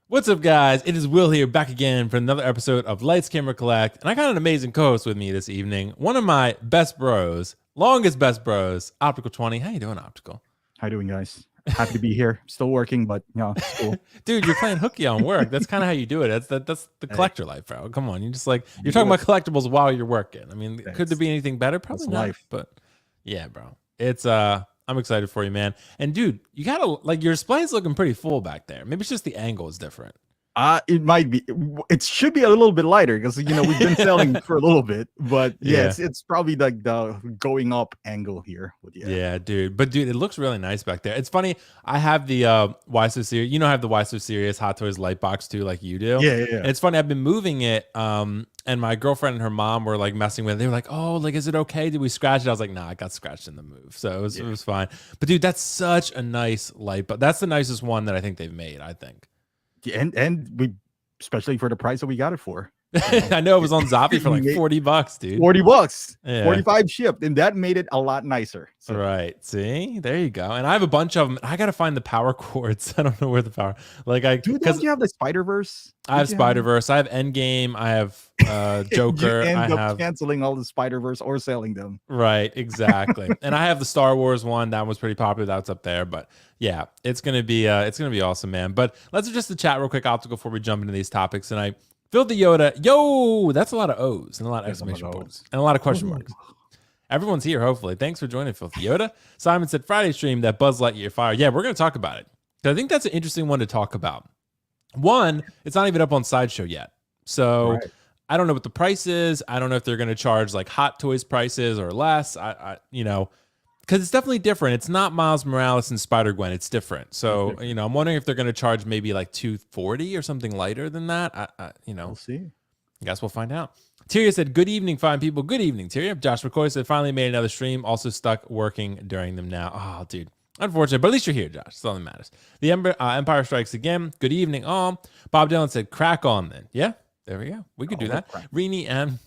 What's up, guys? It is Will here, back again for another episode of Lights Camera Collect, and I got an amazing co-host with me this evening. One of my best bros, longest best bros, Optical 20. How you doing, Optical? How you doing, guys? Happy to be here. Still working, but yeah, it's cool. Dude, you're playing hooky on work. That's kind of how you do it. That's the collector life, bro. Come on, you're talking about collectibles while you're working. I mean, could there be anything better? Probably not. Life. But yeah, bro. It's I'm excited for you, man. And dude, you gotta like your display's looking pretty full back there. Maybe it's just the angle is different. It might be. It should be a little bit lighter because we've been selling for a little bit, but yeah, it's probably like the going up angle here with you. Yeah, dude. But dude, it looks really nice back there. It's funny. I have the Why So Serious. I have the Why So Serious Hot Toys Lightbox too, like you do. Yeah. And it's funny. I've been moving it. And my girlfriend and her mom were like messing with it. They were like, "Oh, like, is it okay? Did we scratch it?" I was like, "Nah, I got scratched in the move, so it was fine." But dude, that's such a nice light. But that's the nicest one that I think they've made. I think. Yeah, and we, especially for the price that we got it for. I know it was on Zappy for like $40, dude. $40, yeah. 45 shipped, and that made it a lot nicer. So. Right. See, there you go. And I have a bunch of them. I gotta find the power cords. I don't know where the power. Don't you have the Spider-Verse? I have Spider-Verse. I have Endgame. I have Joker. You end up canceling all the Spider-Verse or selling them. Right. Exactly. And I have the Star Wars one. That was pretty popular. That's up there. But yeah, it's gonna be awesome, man. But let's just the chat real quick, Optical, before we jump into these topics tonight. Phil the Yoda, yo, that's a lot of O's and a lot of exclamation points and a lot of question marks. Everyone's here, hopefully. Thanks for joining, Phil the Yoda. Simon said Friday stream that Buzz Lightyear fire. Yeah, we're going to talk about it. I think that's an interesting one to talk about. One, it's not even up on Sideshow yet. So I don't know what the price is. I don't know if they're going to charge like Hot Toys prices or less. Because it's definitely different. It's not Miles Morales and Spider-Gwen. It's different. So, I'm wondering if they're going to charge maybe like $240 or something lighter than that. We'll see. I guess we'll find out. Tyria said, good evening, fine people. Good evening, Tyria. Josh McCoy said, finally made another stream. Also stuck working during them now. Oh, dude. Unfortunate, but at least you're here, Josh. That's all that matters. The Empire Strikes Again. Good evening. Bob Dylan said, crack on then. Yeah, there we go. We could do that. Rini M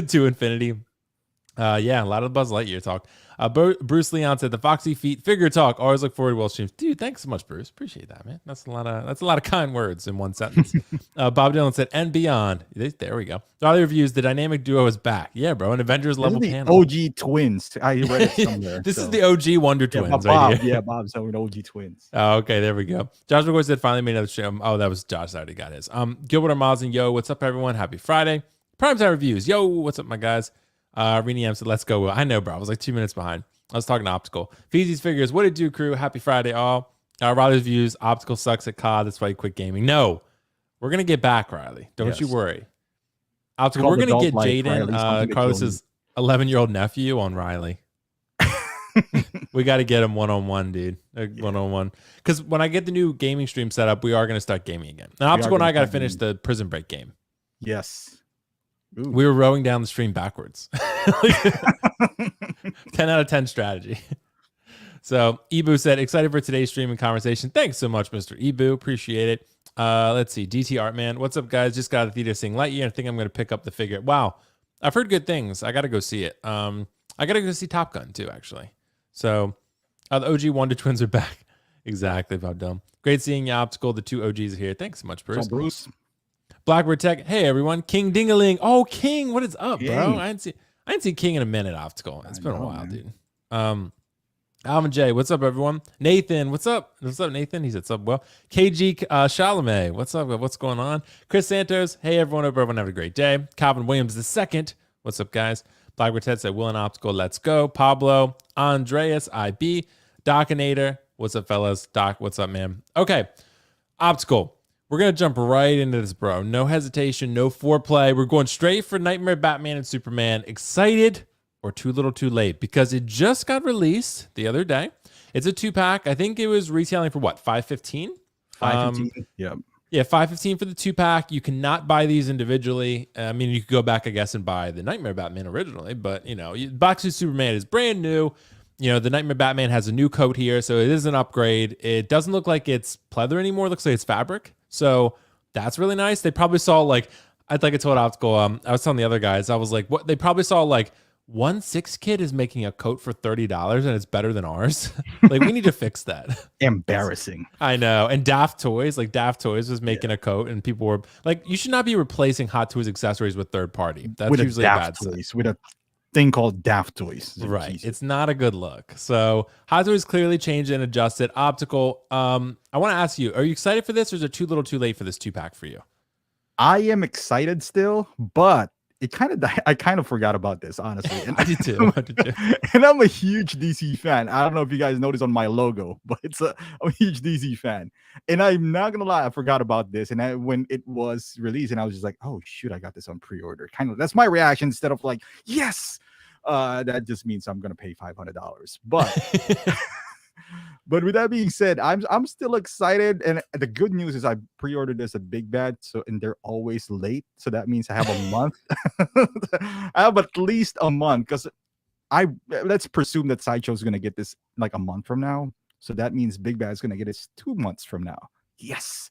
to Infinity. Yeah, a lot of Buzz Lightyear talk. Bruce Leon said the Foxy Feet figure talk. Always look forward to well streams. Dude, thanks so much, Bruce. Appreciate that, man. That's a lot of kind words in one sentence. Bob Dylan said, and beyond. There we go. Other reviews, the dynamic duo is back. Yeah, bro. An Avengers level panel. OG twins. I read it somewhere. This is the OG Wonder Twins. Bob, right here. Bob's over OG twins. Oh, okay, there we go. Josh McCoy said finally made another stream. Oh, that was Josh. I already got his. Gilbert Armaz and yo, what's up, everyone? Happy Friday. Primetime reviews. Yo, what's up, my guys? Rini M said, let's go. I know, bro. I was like 2 minutes behind. I was talking to Optical. Feezy's figures. What did you do, crew? Happy Friday, all. Riley's views. Optical sucks at COD. That's why he quit gaming. No, we're going to get back, Riley. Don't you worry. Optical, we're going to get Jaden, Carlos's 11-year-old nephew on Riley. We got to get him one-on-one, dude. One-on-one. Because when I get the new gaming stream set up, we are going to start gaming again. Now, Optical and I got to finish the Prison Break game. Yes. Ooh. We were rowing down the stream backwards. 10 out of 10 strategy. So Ibu said, excited for today's stream and conversation. Thanks so much, Mr. Ibu. Appreciate it. Let's see. DT Artman. What's up, guys? Just got a theater seeing Lightyear. I think I'm going to pick up the figure. Wow. I've heard good things. I got to go see it. I got to go see Top Gun too, actually. So the OG Wonder Twins are back. Exactly, Bob Dumb. Great seeing you, Optical. The two OGs are here. Thanks so much, Bruce. Bruce. Blackbird Tech. Hey, everyone. King Dingaling. Oh, King. What is up, bro? I didn't see King in a minute, Optical. It's been a while, dude. Alvin J, what's up, everyone? Nathan, what's up? What's up, Nathan? He said, what's up, well. KG Chalamet, what's up? What's going on? Chris Santos, hey, everyone. Hope everyone have a great day. Calvin Williams II, what's up, guys? Blackbird Ted said, Will and Optical, let's go. Pablo, Andreas, IB, Docinator, what's up, fellas? Doc, what's up, man? Okay, Optical. We're going to jump right into this, bro. No hesitation, no foreplay. We're going straight for Knightmare Batman and Superman. Excited or too little too late? Because it just got released the other day. It's a 2-pack. I think it was retailing for what, $5.15? $5.15, yeah. Yeah, $5.15 for the 2-pack. You cannot buy these individually. I mean, you could go back, I guess, and buy the Knightmare Batman originally. But, Box of Superman is brand new. The Knightmare Batman has a new coat here, so it is an upgrade. It doesn't look like it's pleather anymore. It looks like it's fabric. So that's really nice. They probably saw I told Optical, I was telling the other guys, I was like, what? They probably saw 1/6 kid is making a coat for $30 and it's better than ours. Like, we need to fix that. Embarrassing. I know. And Daft Toys was making a coat, and people were like, you should not be replacing Hot Toys accessories with third party. That's usually a bad sign. With a thing called Daft Toys. Right. Jesus. It's not a good look. So Hot Toys clearly changed and adjusted. Optical. I want to ask you, are you excited for this, or is it too little too late for this 2-pack for you? I am excited still, but I kind of forgot about this, honestly. And I did too. And I'm a huge DC fan. I don't know if you guys noticed on my logo, but I'm a huge DC fan. And I'm not gonna lie, I forgot about this. And when it was released, and I was just like, oh shoot, I got this on pre-order. Kind of that's my reaction instead of like, yes. That just means I'm gonna pay $500. But but with that being said, I'm still excited, and the good news is I pre-ordered this at Big Bad, and they're always late, so that means I have a month. I have at least a month, because let's presume that Sideshow is going to get this like a month from now, so that means Big Bad is going to get this 2 months from now. Yes.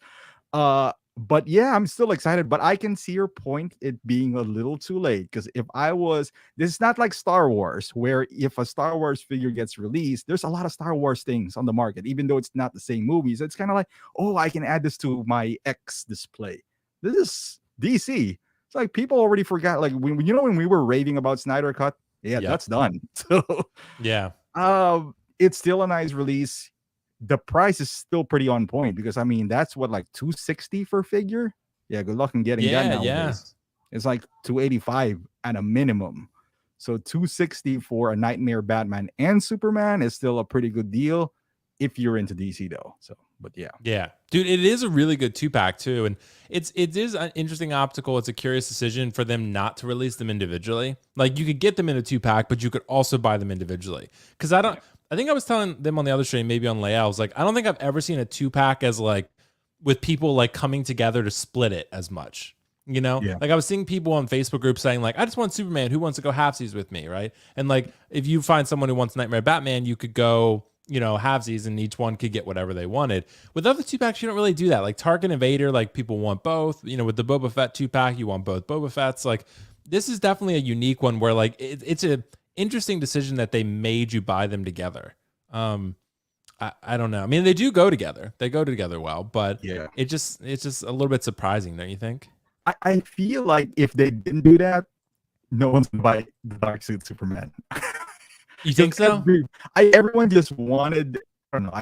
But yeah, I'm still excited, but I can see your point, it being a little too late, because this is not like Star Wars, where if a Star Wars figure gets released, there's a lot of Star Wars things on the market, even though it's not the same movies. It's kind of like, oh, I can add this to my X display. This is DC. It's like people already forgot, like when we were raving about Snyder Cut, that's done. So yeah, it's still a nice release. The price is still pretty on point, because I mean that's what, like $260 for figure. Yeah, good luck in getting that nowadays. Yeah. It's like $285 at a minimum. So $260 for a Knightmare Batman and Superman is still a pretty good deal if you're into DC though. So, but yeah, dude, it is a really good 2-pack too, and it is an interesting optical. It's a curious decision for them not to release them individually. Like, you could get them in a 2-pack, but you could also buy them individually. Because I think I was telling them on the other stream, maybe on Layout, I was like, I don't think I've ever seen a 2-pack as like with people like coming together to split it as much. You know, like I was seeing people on Facebook groups saying like, I just want Superman. Who wants to go halfsies with me? Right. And like, if you find someone who wants Knightmare Batman, you could go, halvesies, and each one could get whatever they wanted. With other 2-packs, you don't really do that. Like Tarkin and Vader, like people want both. With the Boba Fett 2-pack, you want both Boba Fetts. Like, this is definitely a unique one where like it's a interesting decision that they made you buy them together. I don't know. I mean, they do go together. They go together well, but it's just a little bit surprising, don't you think? I feel like if they didn't do that, no one's gonna buy the Dark Suit Superman. You think so? Everyone just wanted. I don't know.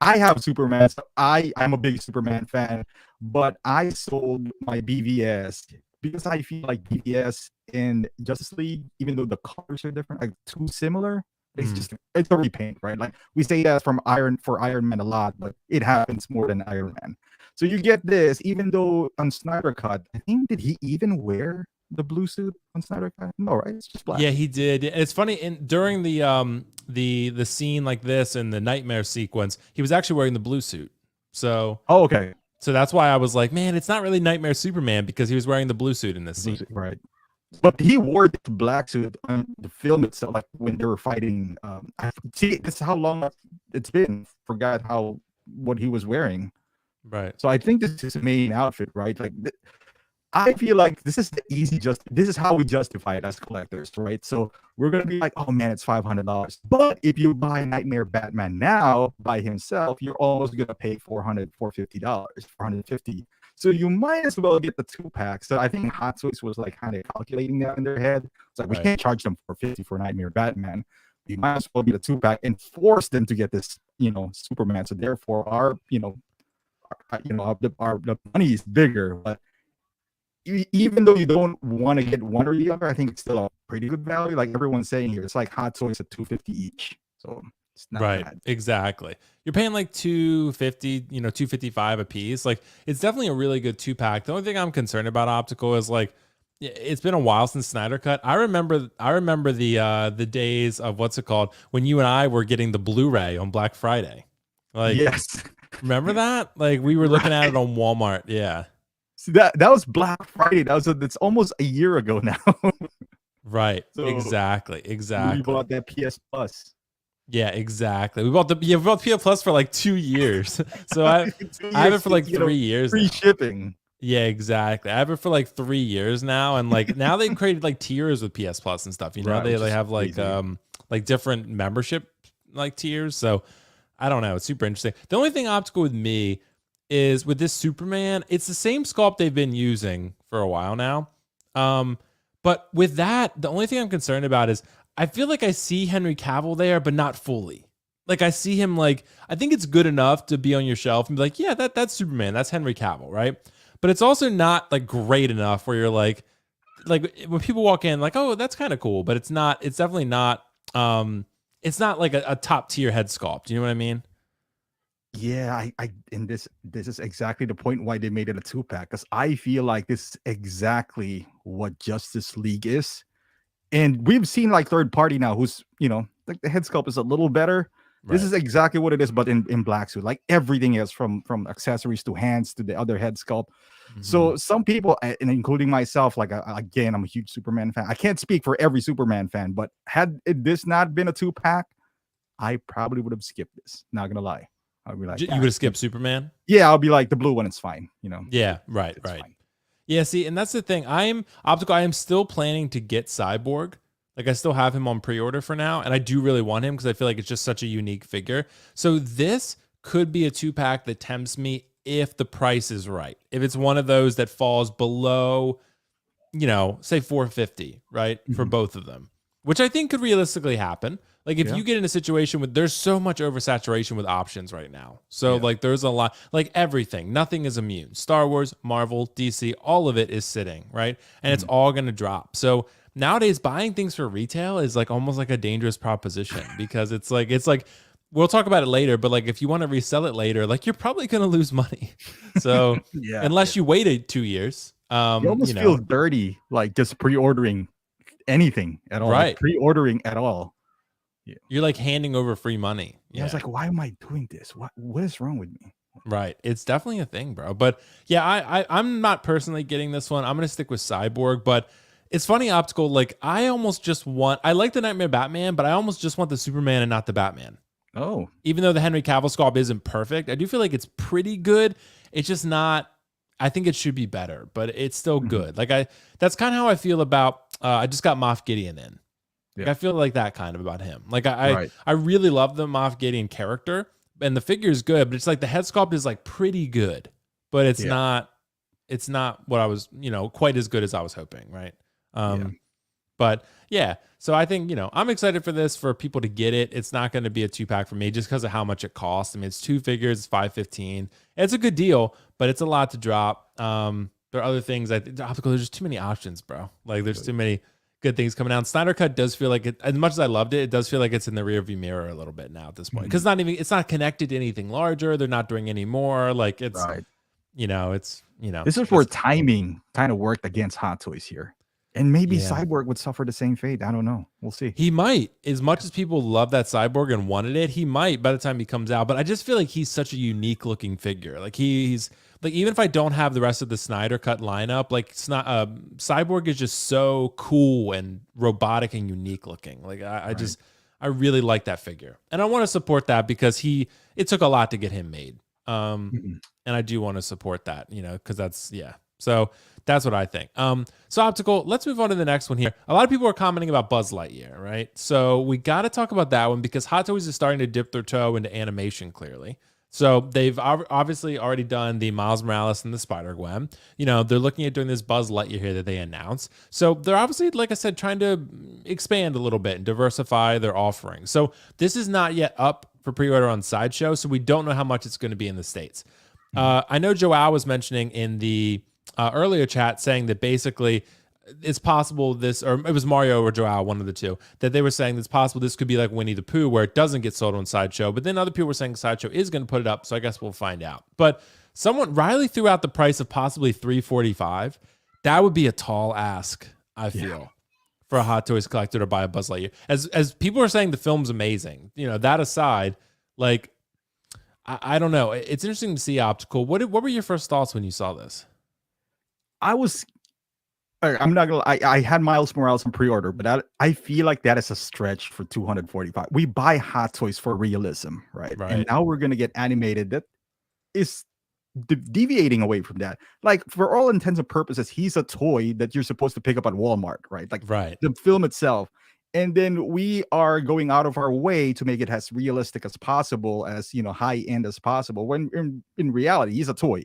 I have Superman. So I'm a big Superman fan, but I sold my BVS because I feel like BVS and Justice League, even though the colors are different, like too similar. It's a repaint, right? Like we say that for Iron Man a lot, but it happens more than Iron Man. So you get this, even though on Snyder Cut, I think, did he even wear the blue suit on Snyder Cut? No, right? It's just black. Yeah, he did. It's funny, during the scene like this in the Nightmare sequence, he was actually wearing the blue suit. So okay. So that's why I was like, man, it's not really Nightmare Superman, because he was wearing the blue suit in this scene. Right. But he wore the black suit on the film itself, like when they were fighting. See, this is how long it's been. Forgot what he was wearing. Right. So I think this is his main outfit, right? Like, I feel like this is this is how we justify it as collectors, right? So we're gonna be like, oh man, it's $500. But if you buy Knightmare Batman now by himself, you're almost gonna pay $450, $450. So you might as well get the 2-pack. So I think Hot Toys was like kind of calculating that in their head. It's like, we can't charge them $450 for Knightmare Batman. We might as well get a 2-pack and force them to get this, Superman. So therefore, our the money is bigger. But even though you don't want to get one or the other, I think it's still a pretty good value. Like everyone's saying here, it's like Hot Toys at $250 each. So it's not bad. Exactly. You're paying like $250, $255 a piece. Like, it's definitely a really good 2-pack. The only thing I'm concerned about Optical is like, it's been a while since Snyder Cut. I remember the days of what's it called, when you and I were getting the Blu-ray on Black Friday. Like, yes. Remember that? Like, we were looking at it on Walmart. Yeah. See, that was Black Friday. That's almost a year ago now. Right. So exactly. We bought that PS Plus. Yeah, exactly. We bought PS Plus for like 2 years. So I have it for like 3 years. Free shipping. Yeah, exactly. I have it for like 3 years now, and like now they've created like tiers with PS Plus and stuff. You know, Right, they which they is have crazy. like different membership like tiers. So I don't know. It's super interesting. The only thing optical with me is with this Superman, it's the same sculpt they've been using for a while now. But with that, the only thing I'm concerned about is I feel like I see Henry Cavill there, but not fully. Like I see him like I think it's good enough to be on your shelf and be like, yeah, that's Superman, that's Henry Cavill, right? But it's also not like great enough where you're like when people walk in, like, oh, that's kind of cool, but it's not. It's definitely not. It's not like a top tier head sculpt. You know what I mean? Yeah, and this is exactly the point why they made it a 2-pack, because I feel like this is exactly what Justice League is. And we've seen like third party now who's, like the head sculpt is a little better. This Right. is exactly what it is, but in black suit. Like everything else from accessories to hands to the other head sculpt. Hmm. So some people, and including myself, like again, I'm a huge Superman fan. I can't speak for every Superman fan, but this not been a 2-pack, I probably would have skipped this. Not gonna lie. I'd be like, You would have skipped Superman. yeah, I'll be like the blue one. It's fine. Yeah. Right. It's Right. fine. Yeah. See, and that's the thing. I'm optical. I am still planning to get Cyborg. Like I still have him on pre-order for now, and I do really want him because I feel like it's just such a unique figure. So this could be a 2-pack that tempts me if the price is right. If it's one of those that falls below, say 450, right? For Mhm. both of them, which I think could realistically happen. Like if Yeah, you get in a situation with there's so much oversaturation with options right now. So yeah. like there's a lot, like everything, nothing is immune. Star Wars, Marvel, DC, all of it is sitting, right? And it's Mhm. all going to drop. So nowadays buying things for retail is like almost like a dangerous proposition because it's like we'll talk about it later, but like if you want to resell it later, like you're probably going to lose money. So Yeah, yeah. unless you waited 2 years, You almost feel dirty, like just pre-ordering anything at all, like right. pre-ordering at all. Yeah. You're like handing over free money. Yeah, I was Yeah. like, why am I doing this? What is wrong with me? Right. It's definitely a thing, bro. But yeah, I'm not personally getting this one. I'm gonna stick with Cyborg, but it's funny, optical. Like I like the Nightmare Batman, but I almost just want the Superman and not the Batman. Oh, Even though the Henry Cavill sculpt isn't perfect, I do feel like it's pretty good. It's just not. I think it should be better, but it's still mhm. good. That's kind of how I feel about. I just got Moff Gideon in. Like Yeah, I feel like that kind of about him. Like right. I really love the Moff Gideon character, and the figure is good, but it's like the head sculpt is like pretty good, but Yeah, it's not what I was quite as good as I was hoping, right? yeah. Um, but yeah, so I think I'm excited for this for people to get it. It's not going to be a 2-pack for me just because of how much it costs. I mean, it's 2 figures, it's 515. It's a good deal, but it's a lot to drop. There are other things optical. There's just too many options, bro. Like there's too many good things coming out. Snyder Cut does feel like it, as much as I loved it, it does feel like it's in the rearview mirror a little bit now at this point. Mhm. Because it's not connected to anything larger. They're not doing any more. Like Right. it's This is where timing kind of worked against Hot Toys here. And maybe yeah. Cyborg would suffer the same fate. I don't know. We'll see. He might, as much as people love that Cyborg and wanted it, he might by the time he comes out. But I just feel like he's such a unique looking figure. Like he's like, even if I don't have the rest of the Snyder Cut lineup, like Cyborg is just so cool and robotic and unique looking. Like Right. I really like that figure, and I want to support that because it took a lot to get him made. Mhm. And I do want to support that, because that's So that's what I think. So optical, let's move on to the next one here. A lot of people are commenting about Buzz Lightyear, right? So we got to talk about that one because Hot Toys is starting to dip their toe into animation clearly. So they've obviously already done the Miles Morales and the Spider-Gwen. They're looking at doing this Buzz Lightyear here that they announced. So they're obviously, like I said, trying to expand a little bit and diversify their offerings. So this is not yet up for pre-order on Sideshow, so we don't know how much it's going to be in the States. Mhm. I know Joao was mentioning in the earlier chat saying that basically it's possible this, or it was Mario or Joao, one of the two, that they were saying it's possible this could be like Winnie the Pooh where it doesn't get sold on Sideshow, but then other people were saying Sideshow is going to put it up, so I guess we'll find out. But Riley threw out the price of possibly $345. That would be a tall ask, I feel, for a Hot Toys collector to buy a Buzz Lightyear. As people are saying the film's amazing, that aside, like I don't know. It's interesting to see optical. What were your first thoughts when you saw this? I'm not gonna. I had Miles Morales on pre-order, but I feel like that is a stretch for 245. We buy Hot Toys for realism, right? And Right. now we're gonna get animated. That is deviating away from that. Like, for all intents and purposes, he's a toy that you're supposed to pick up at Walmart, right? Like Right. the film itself. And then we are going out of our way to make it as realistic as possible, as high end as possible. When in reality, he's a toy.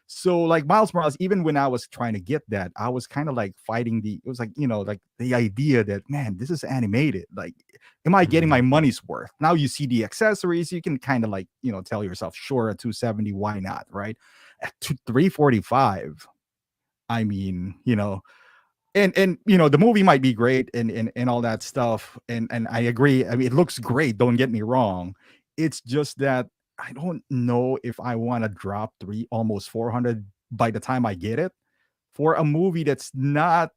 So like Miles Morales, even when I was trying to get that, I was kind of like fighting it was like, like the idea that, man, this is animated. Like, am I getting my money's worth? Now you see the accessories, you can kind of like, tell yourself, sure, at 270, why not? Right. At 345. I mean, and the movie might be great and all that stuff. And I agree. I mean, it looks great. Don't get me wrong. It's just that I don't know if I want to drop almost 400 by the time I get it for a movie that's not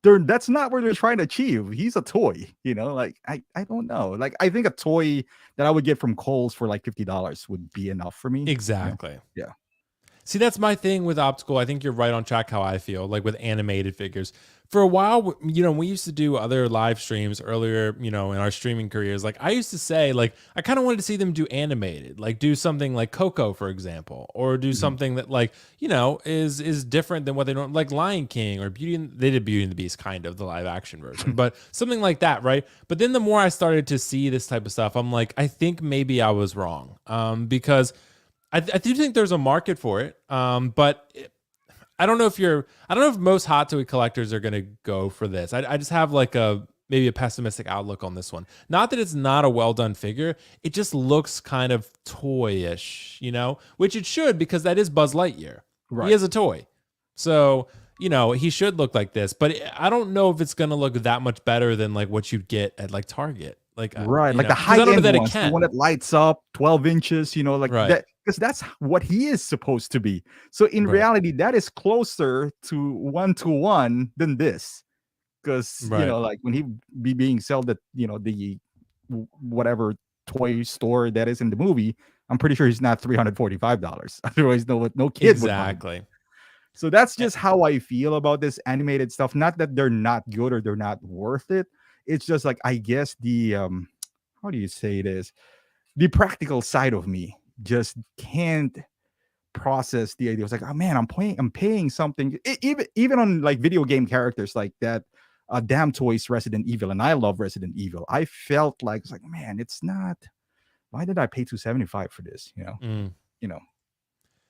that's not where they're trying to achieve. He's a toy, like I don't know. Like, I think a toy that I would get from Kohl's for like $50 would be enough for me. Exactly. Yeah. See, that's my thing with Optical. I think you're right on track how I feel, like with animated figures. For a while, we used to do other live streams earlier, in our streaming careers. Like, I used to say, like, I kind of wanted to see them do animated, like do something like Coco, for example, or do something that, like, is different than what they don't, like Lion King or they did Beauty and the Beast, kind of the live action version, but something like that, right? But then the more I started to see this type of stuff, I'm like, I think maybe I was wrong, because I do think there's a market for it, but I don't know if most Hot Toy collectors are going to go for this. I just have like maybe a pessimistic outlook on this one. Not that it's not a well done figure, it just looks kind of toyish, which it should, because that is Buzz Lightyear. Right. He is a toy, so he should look like this. But I don't know if it's going to look that much better than like what you'd get at like Target. Like, right, like the high end ones, the one that lights up 12 inches, like that, because that's what he is supposed to be. So in reality, that is closer to 1-to-1 than this, because like when he be being sold at the whatever toy store that is in the movie, I'm pretty sure he's not $345. Otherwise, no kid exactly. Would buy. So that's just how I feel about this animated stuff. Not that they're not good or they're not worth it. It's just like, I guess the how do you say this? The practical side of me just can't process the idea. It's like, oh man, I'm paying something. Even on like video game characters like that, Damn Toys Resident Evil, and I love Resident Evil. I felt like, it's like, man, it's not. Why did I pay $275 for this?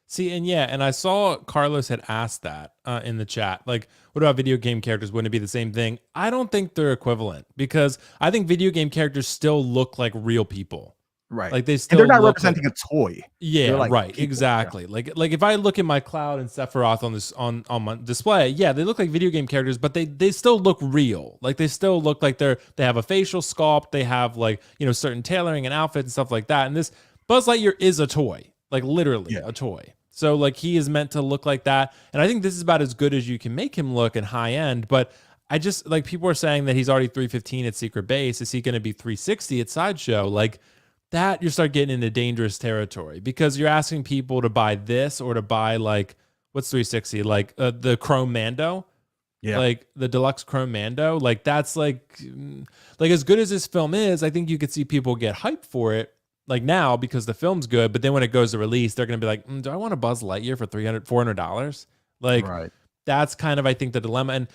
See, and I saw Carlos had asked that in the chat. Like, what about video game characters? Wouldn't it be the same thing? I don't think they're equivalent, because I think video game characters still look like real people. Right. Like, they still they're not representing a toy. Yeah, like right. people. Exactly. Yeah. Like if I look at my Cloud and Sephiroth on my display, yeah, they look like video game characters, but they still look real. Like, they still look like they have a facial sculpt, they have like, certain tailoring and outfits and stuff like that. And this Buzz Lightyear is a toy. Like, literally a toy. So like, he is meant to look like that. And I think this is about as good as you can make him look in high end. But I just, like, people are saying that he's already $315 at Secret Base. Is he going to be $360 at Sideshow? Like, that you start getting into dangerous territory, because you're asking people to buy this or to buy like, what's $360? Like the Chrome Mando. Yeah. Like the deluxe Chrome Mando. Like, that's like as good as this film is, I think you could see people get hyped for it. Like now, because the film's good, but then when it goes to release, they're going to be like, do I want a Buzz Lightyear for $400? Like, that's kind of, I think, the dilemma.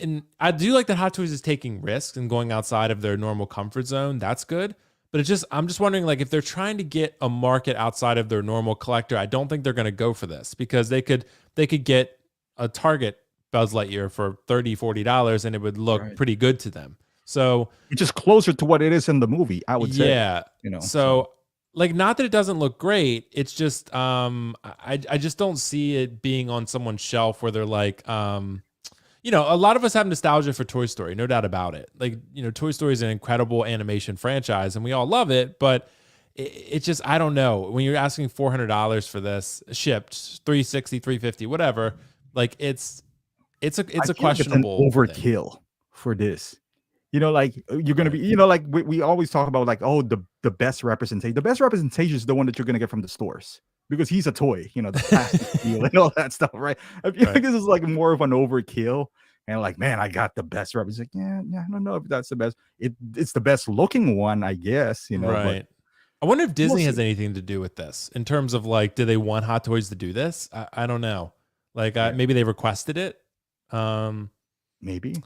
And I do like that Hot Toys is taking risks and going outside of their normal comfort zone. That's good. But I'm just wondering, like, if they're trying to get a market outside of their normal collector, I don't think they're going to go for this, because they could get a Target Buzz Lightyear for $30-$40 and it would look pretty good to them. So it's just closer to what it is in the movie, I would say. Yeah. So like, not that it doesn't look great. It's just I just don't see it being on someone's shelf where they're like, a lot of us have nostalgia for Toy Story, no doubt about it. Like, Toy Story is an incredible animation franchise and we all love it, but it's just, I don't know. When you're asking $400 for this, shipped $360, $350, whatever, like, it's a questionable overkill for this. Like, you're going to be, like we always talk about, like, oh, the best representation. The best representation is the one that you're going to get from the stores, because he's a toy, the plastic deal and all that stuff, right? I feel like this is like more of an overkill. And like, man, I got the best representation. Yeah, I don't know if that's the best. It's the best looking one, I guess, Right. I wonder if We'll Disney has see. anything to do with this in terms of like, do they want Hot Toys to do this? I don't know. Like, Yeah, maybe they requested it. Um, maybe.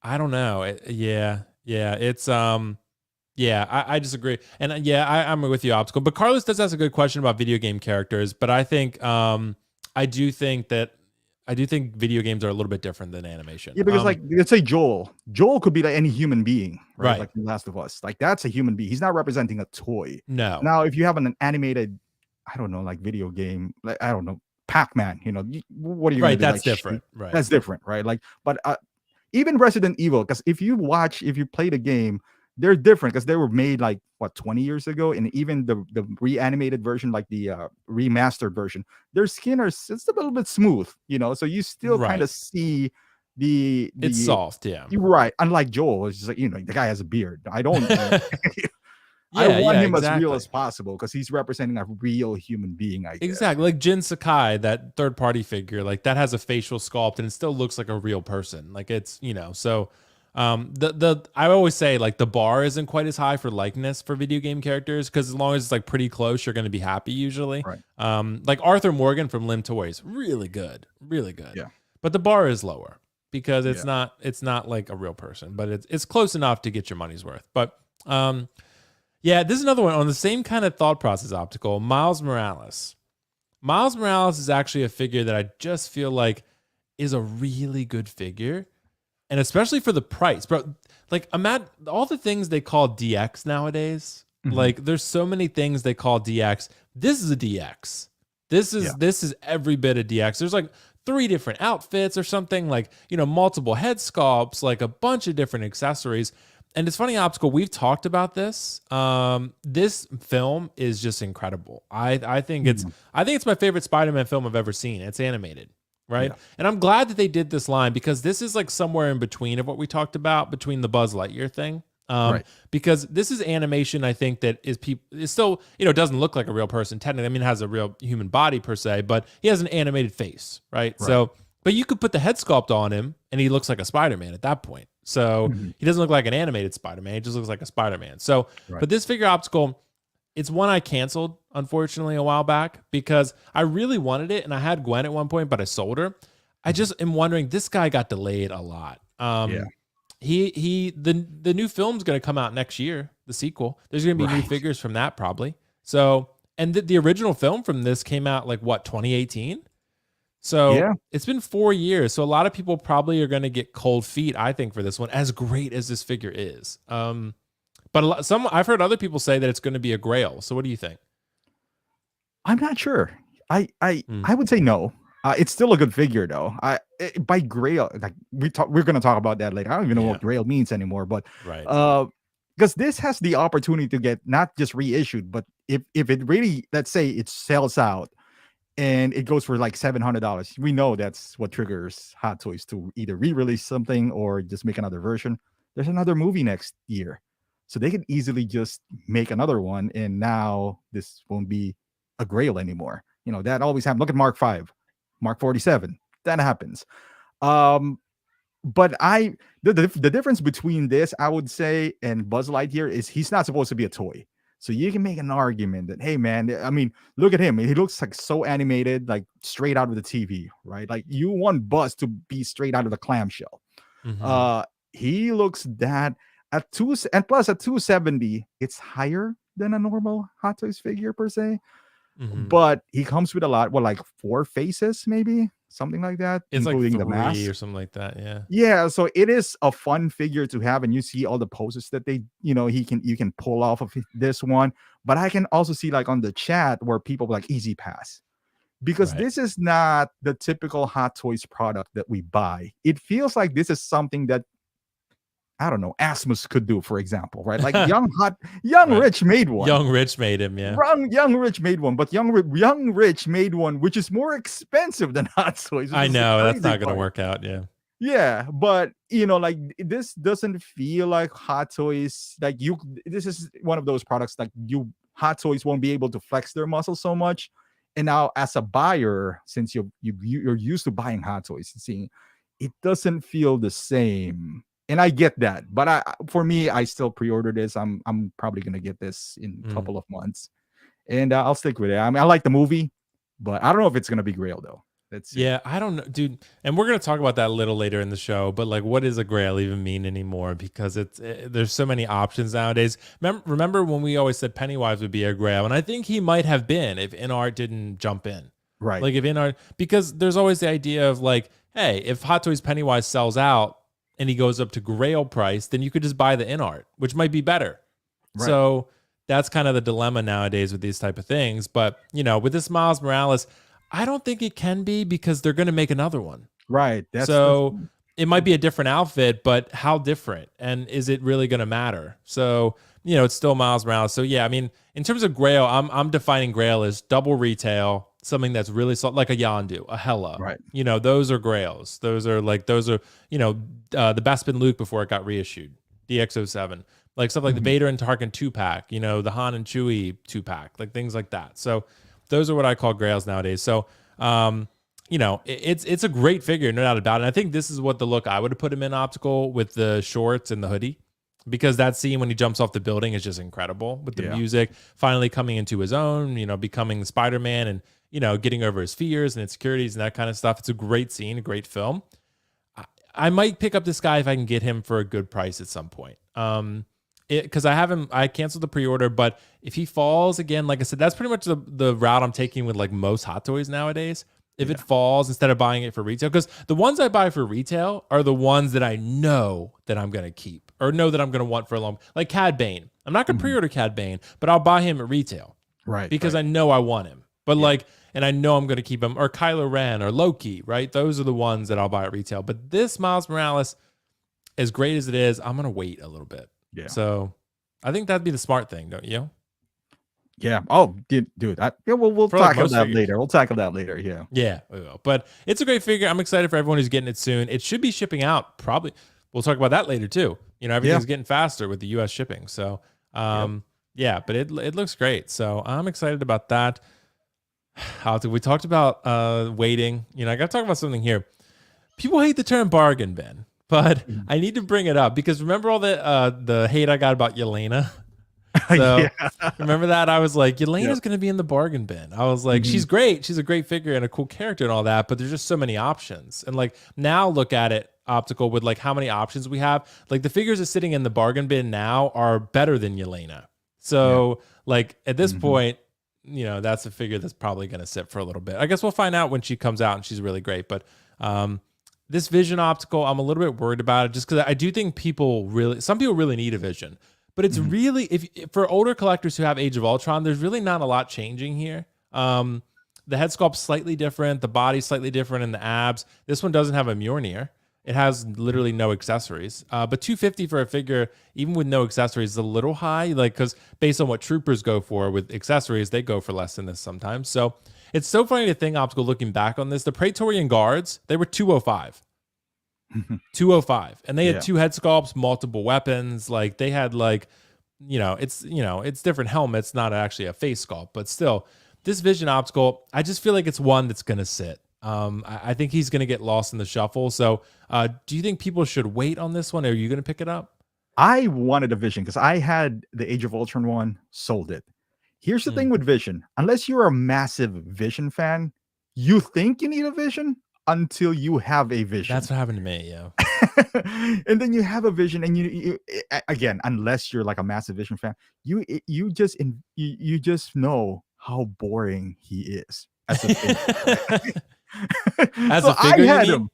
I don't know. Yeah. It's yeah. I disagree, and yeah, I'm with you, Optical. But Carlos does ask a good question about video game characters. But I think I do think that I do think video games are a little bit different than animation. Yeah, because like let's say Joel. Joel could be like any human being, right? Right. Like The Last of Us. Like that's a human being. He's not representing a toy. No. Now, if you have an animated, I don't know, like video game, like I don't know, Pac-Man, what are you Right. gonna do? That's Like different. Right. that's different, right? Like, but even Resident Evil, because if you play the game, they're different because they were made like what 20 years ago, and even the reanimated version, like the remastered version, their skin it's a little bit smooth, so you still kind Right. of see the It's soft. Yeah. you're right. Unlike Joel, it's just like the guy has a beard. I don't. I Yeah. want Yeah. him as real Exactly. as possible because he's representing a real human being. I guess. Exactly. Like Jin Sakai, that third party figure, like that has a facial sculpt and it still looks like a real person. Like it's, so the I always say like the bar isn't quite as high for likeness for video game characters because as long as it's like pretty close, you're gonna be happy usually. Right. Like Arthur Morgan from Lim Toys, really good. Really good. Yeah. But the bar is lower because it's Yeah. not like a real person, but it's close enough to get your money's worth. But yeah, this is another one on the same kind of thought process, Optical. Miles Morales. Miles Morales is actually a figure that I just feel like is a really good figure. And especially for the price. Bro, like imagine all the things they call DX nowadays. Mhm. Like there's so many things they call DX. This is a DX. This is every bit of DX. There's like 3 different outfits or something, like, multiple head sculpts, like a bunch of different accessories. And it's funny, Optical, we've talked about this. This film is just incredible. I think it's my favorite Spider-Man film I've ever seen. It's animated, right? Yeah. And I'm glad that they did this line because this is like somewhere in between of what we talked about between the Buzz Lightyear thing. Right. Because this is animation, I think that is still, doesn't look like a real person. Technically, I mean, it has a real human body per se, but he has an animated face, right? So, but you could put the head sculpt on him and he looks like a Spider-Man at that point. So he doesn't look like an animated Spider-Man. He just looks like a Spider-Man. So, but this figure, Optical, it's one I canceled, unfortunately, a while back because I really wanted it and I had Gwen at one point, but I sold her. I just am wondering, this guy got delayed a lot. The new film's going to come out next year, the sequel. There's going to be new figures from that probably. So, and the original film from this came out like what, 2018? So it's been 4 years. So a lot of people probably are going to get cold feet, I think, for this one, as great as this figure is. But I've heard other people say that it's going to be a grail. So what do you think? I'm not sure. I would say no. It's still a good figure though. By grail, like we're gonna talk about that later. I don't even know what grail means anymore, but because this has the opportunity to get not just reissued, but if it really, let's say it sells out and it goes for like $700, we know that's what triggers Hot Toys to either re-release something or just make another version. There's another movie next year, so they could easily just make another one, and now this won't be a grail anymore. That always happens. Look at Mark 5. Mark 47. That happens. But the difference between this, I would say, and Buzz Lightyear is he's not supposed to be a toy. So you can make an argument that, hey man, I mean, look at him. He looks like so animated, like straight out of the TV, right? Like you want Buzz to be straight out of the clamshell. He looks that at 2 and plus at 270, it's higher than a normal Hot Toys figure per se. But he comes with a lot, like 4 faces, maybe something like that, it's including like the mask or something like that. Yeah, so it is a fun figure to have, and you see all the poses that they, you can pull off of this one. But I can also see like on the chat where people like easy pass because this is not the typical Hot Toys product that we buy. It feels like this is something that, I don't know, Asmus could do, for example, right? Like Young Rich made one. Young Rich made him, yeah. Young Rich made one, but Young Rich made one which is more expensive than Hot Toys. I know that's not going to work out, Yeah, but like this doesn't feel like Hot Toys. Like this is one of those products like Hot Toys won't be able to flex their muscles so much. And now, as a buyer, since you're used to buying Hot Toys and seeing, it doesn't feel the same And I get that, but for me, I still pre-order this. I'm probably gonna get this in a couple of months, and I'll stick with it. I mean, I like the movie, but I don't know if it's gonna be Grail though. Let's see. Yeah, I don't know, dude. And we're gonna talk about that a little later in the show. But like, what does a Grail even mean anymore? Because there's so many options nowadays. Remember when we always said Pennywise would be a Grail, and I think he might have been if InArt didn't jump in. Right. Like if InArt, because there's always the idea of like, hey, if Hot Toys Pennywise sells out and he goes up to Grail price, then you could just buy the InArt, which might be better. Right. So that's kind of the dilemma nowadays with these type of things. But you know, with this Miles Morales, I don't think it can be because they're going to make another one. Right. So it might be a different outfit, but how different? And is it really going to matter? So, you know, it's still Miles Morales. So yeah, I mean, in terms of Grail, I'm defining Grail as double retail, something that's really like a Yondu, a Hela. Right. You know, those are Grails. Those are, you know, the Bespin Luke before it got reissued, DX07. Like stuff like the Vader and Tarkin 2-pack, you know, the Han and Chewie 2-pack, like things like that. So those are what I call Grails nowadays. So, you know, it's a great figure, no doubt about it. And I think this is what the look I would have put him in Optical with the shorts and the hoodie, because that scene when he jumps off the building is just incredible with the music, finally coming into his own, you know, becoming Spider-Man and, you know, getting over his fears and insecurities and that kind of stuff. It's a great scene, a great film. I might pick up this guy if I can get him for a good price at some point. Because I canceled the pre-order, but if he falls again, like I said, that's pretty much the route I'm taking with like most Hot Toys nowadays. If it falls, instead of buying it for retail, because the ones I buy for retail are the ones that I know that I'm going to keep or know that I'm going to want for a long, like Cad Bane. I'm not going to pre-order Cad Bane, but I'll buy him at retail. Right. Because I know I want him. But and I know I'm going to keep him, or Kylo Ren or Loki, right? Those are the ones that I'll buy at retail. But this Miles Morales, as great as it is, I'm going to wait a little bit. Yeah. So I think that'd be the smart thing, don't you? Yeah. Oh, dude. We'll tackle that later. We'll tackle that later. Yeah. Yeah, we will. But it's a great figure. I'm excited for everyone who's getting it soon. It should be shipping out probably. We'll talk about that later too. You know, everything's getting faster with the U.S. shipping. So, yeah, but it looks great. So I'm excited about that. We talked about waiting. You know, I got to talk about something here. People hate the term bargain bin, but I need to bring it up because remember all the hate I got about Yelena? So remember that? I was like, Yelena's going to be in the bargain bin. I was like, she's great. She's a great figure and a cool character and all that, but there's just so many options. And like now look at it, Optical, with like how many options we have. Like the figures that sitting in the bargain bin now are better than Yelena. So like at this point, you know, that's a figure that's probably going to sit for a little bit. I guess we'll find out when she comes out and she's really great. But this Vision Optical, I'm a little bit worried about it just because I do think some people really need a Vision. But it's really, if for older collectors who have Age of Ultron, there's really not a lot changing here. The head sculpt's slightly different, the body's slightly different, and the abs. This one doesn't have a Mjolnir. It has literally no accessories. But $250 for a figure, even with no accessories, is a little high. Like, because based on what troopers go for with accessories, they go for less than this sometimes. So it's so funny to think, Optical, looking back on this, the Praetorian Guards, they were $205. $205, and they had two head sculpts, multiple weapons. Like they had it's different helmets, not actually a face sculpt, but still this Vision Optical, I just feel like it's one that's gonna sit. I think he's gonna get lost in the shuffle. So do you think people should wait on this one? Are you gonna pick it up? I wanted a Vision because I had the Age of Ultron one, sold it. Here's the thing with Vision, unless you're a massive Vision fan, you think you need a Vision until you have a Vision. That's what happened to me, yeah. And then you have a Vision, and you again, unless you're like a massive Vision fan, you just know how boring he is as a figure. As a figure, I had him.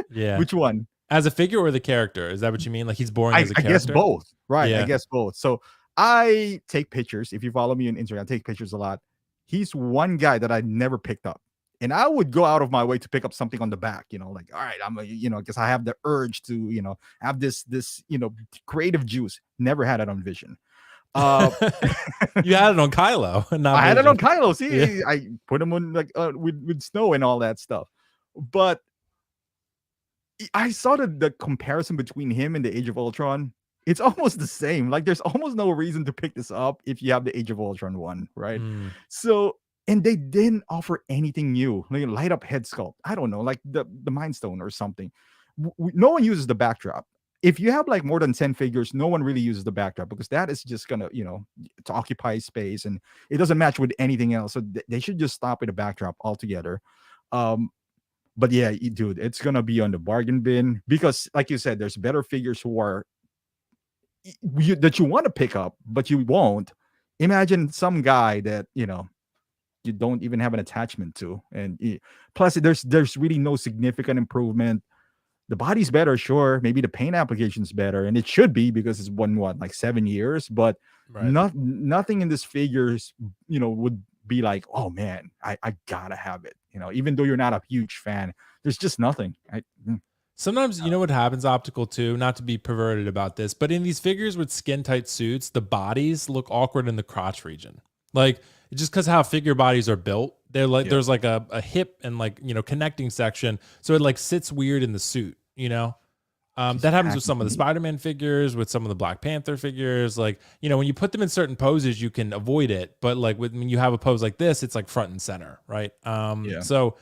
Yeah. Which one? As a figure or the character? Is that what you mean? Like he's boring as a character? I guess both. Right. Yeah. I guess both. So I take pictures. If you follow me on Instagram, I take pictures a lot. He's one guy that I never picked up. And I would go out of my way to pick up something on the back, you know, like, all right, because I have the urge to, have this, creative juice. Never had it on Vision. You had it on Kylo. I had it on Kylo. See, I put him on like with snow and all that stuff. But I saw the comparison between him and the Age of Ultron. It's almost the same. Like there's almost no reason to pick this up if you have the Age of Ultron one, right? So. And they didn't offer anything new, like light up head sculpt. I don't know, like the Mind Stone or something. no one uses the backdrop. If you have like more than 10 figures, no one really uses the backdrop because that is just gonna, to occupy space and it doesn't match with anything else. So they should just stop with the backdrop altogether. Um, but yeah, dude, it's gonna be on the bargain bin because, like you said, there's better figures who are that you want to pick up, but you won't. Imagine some guy that you don't even have an attachment to, and plus there's really no significant improvement. The body's better, sure. Maybe the paint application's better, and it should be because it's been like 7 years. But nothing in this figures, would be like, oh man, I gotta have it. Even though you're not a huge fan, there's just nothing. Sometimes you know what happens, Optical, too, not to be perverted about this, but in these figures with skin tight suits, the bodies look awkward in the crotch region. Like, just because how figure bodies are built, they're like there's like a hip and like connecting section, so it like sits weird in the suit. That happens with some of the Spider-Man figures, with some of the Black Panther figures. Like when you put them in certain poses, you can avoid it, but like when you have a pose like this, it's like front and center, right? So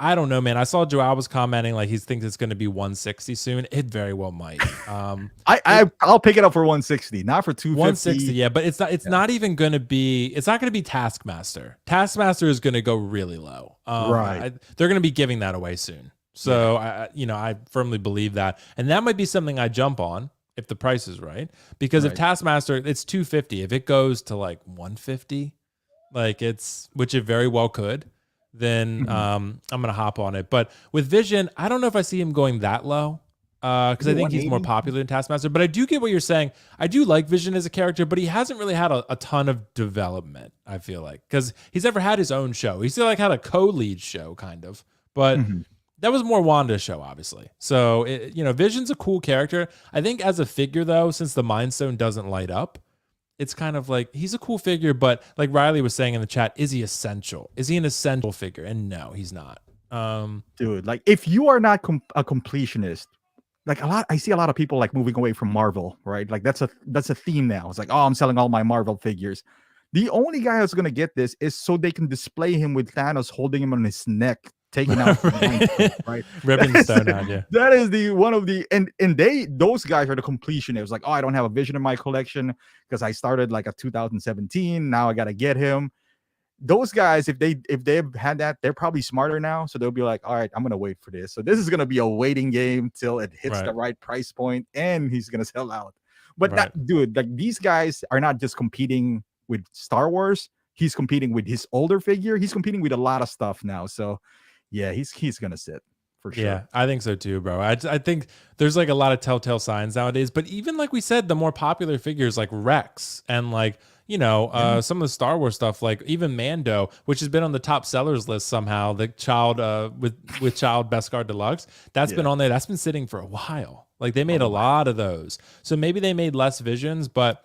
I don't know, man. I saw Joao was commenting like he thinks it's going to be 160 soon. It very well might. I'll pick it up for 160, not for 250. 160, yeah, but it's not even going to be. It's not going to be Taskmaster. Taskmaster is going to go really low. Right. They're going to be giving that away soon. So I firmly believe that, and that might be something I jump on if the price is right. Because if Taskmaster, it's 250. If it goes to like 150, which it very well could, then I'm gonna hop on it. But with Vision, I don't know if I see him going that low because I think he's more popular than Taskmaster. But I do get what you're saying. I do like Vision as a character, but he hasn't really had a ton of development, I feel like, because he's never had his own show. He's still like had a co-lead show kind of, but that was more Wanda's show, obviously. So Vision's a cool character. I think as a figure though, since the Mind Stone doesn't light up, it's kind of like he's a cool figure, but like Riley was saying in the chat, is he essential? Is he an essential figure? And no, he's not. Dude, like if you are not a completionist, like I see a lot of people like moving away from Marvel, right? Like that's a theme now. It's like, oh, I'm selling all my Marvel figures. The only guy who's gonna get this is so they can display him with Thanos holding him on his neck, taking out right, ripping the stone out. Yeah, that is those guys are the completionists. It was like, oh, I don't have a Vision in my collection because I started like a 2017. Now I gotta get him. Those guys, if they've had that, they're probably smarter now, so they'll be like, all right, I'm gonna wait for this. So this is gonna be a waiting game till it hits the right price point, and he's gonna sell out. But that dude, like these guys are not just competing with Star Wars. He's competing with his older figure. He's competing with a lot of stuff now. So yeah, he's gonna sit for sure. Yeah, I think so too, bro. I think there's like a lot of telltale signs nowadays. But even like we said, the more popular figures like Rex and like some of the Star Wars stuff, like even Mando, which has been on the top sellers list somehow. The child with Child Beskar Deluxe, that's been on there. That's been sitting for a while. Like they made a lot of those. So maybe they made less Visions, but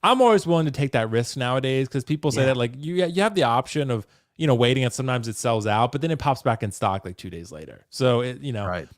I'm always willing to take that risk nowadays because people say that like you have the option of waiting, and sometimes it sells out, but then it pops back in stock like 2 days later. So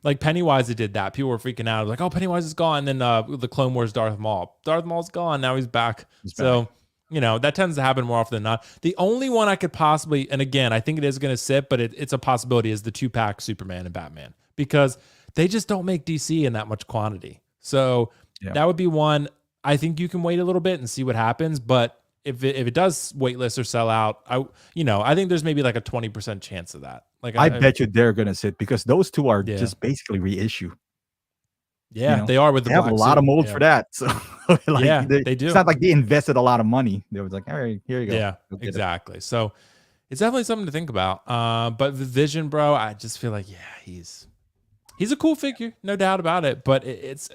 like Pennywise, it did that. People were freaking out. Like, oh, Pennywise is gone. And then the Clone Wars Darth Maul. Darth Maul's gone. Now he's back. So that tends to happen more often than not. The only one I could possibly, and again, I think it is going to sit, but it's a possibility, is the 2-pack Superman and Batman, because they just don't make DC in that much quantity. So that would be one. I think you can wait a little bit and see what happens, but if it does waitlist or sell out, I think there's maybe like a 20% chance of that. Like I bet you they're gonna sit because those two are just basically reissue. Yeah, they are with the they have a lot of molds for that. So like, they do. It's not like they invested a lot of money. They was like, all right, here you go. Yeah, exactly. So it's definitely something to think about. But the Vision, bro, I just feel like he's a cool figure, no doubt about it. But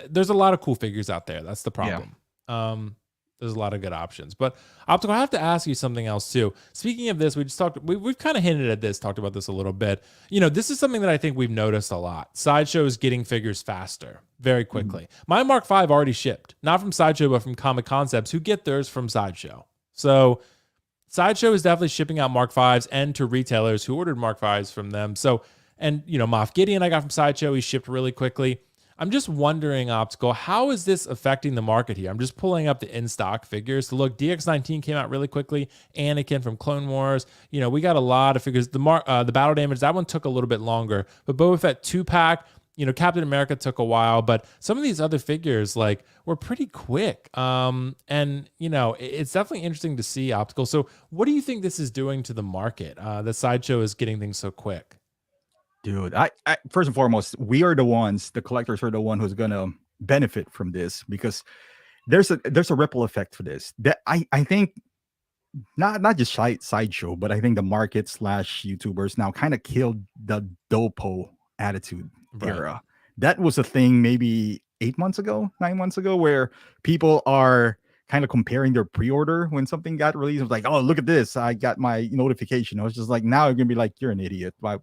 there's a lot of cool figures out there. That's the problem. There's a lot of good options. But Optical, I have to ask you something else too. Speaking of this, we've kind of hinted at this, talked about this a little bit. This is something that I think we've noticed a lot. Sideshow is getting figures faster, very quickly. My Mark V already shipped, not from Sideshow, but from Comic Concepts, who get theirs from Sideshow. So Sideshow is definitely shipping out Mark Vs and to retailers who ordered Mark Vs from them. So, and Moff Gideon I got from Sideshow, he shipped really quickly. I'm just wondering, Optical, how is this affecting the market here? I'm just pulling up the in-stock figures. So look, DX-19 came out really quickly. Anakin from Clone Wars. We got a lot of figures. The battle damage, that one took a little bit longer. But Boba Fett 2-pack, Captain America took a while, but some of these other figures like were pretty quick. And it's definitely interesting to see Optical. So what do you think this is doing to the market? The Sideshow is getting things so quick. Dude, I first and foremost, we are the ones, the collectors are the one who's gonna benefit from this, because there's a ripple effect for this. That I think not just Sideshow, but I think the market / YouTubers now kind of killed the dopo attitude era. That was a thing maybe 8 months ago, 9 months ago, where people are kind of comparing their pre-order when something got released. It was like, oh, look at this, I got my notification. I was just like, now you're gonna be like, you're an idiot. Why?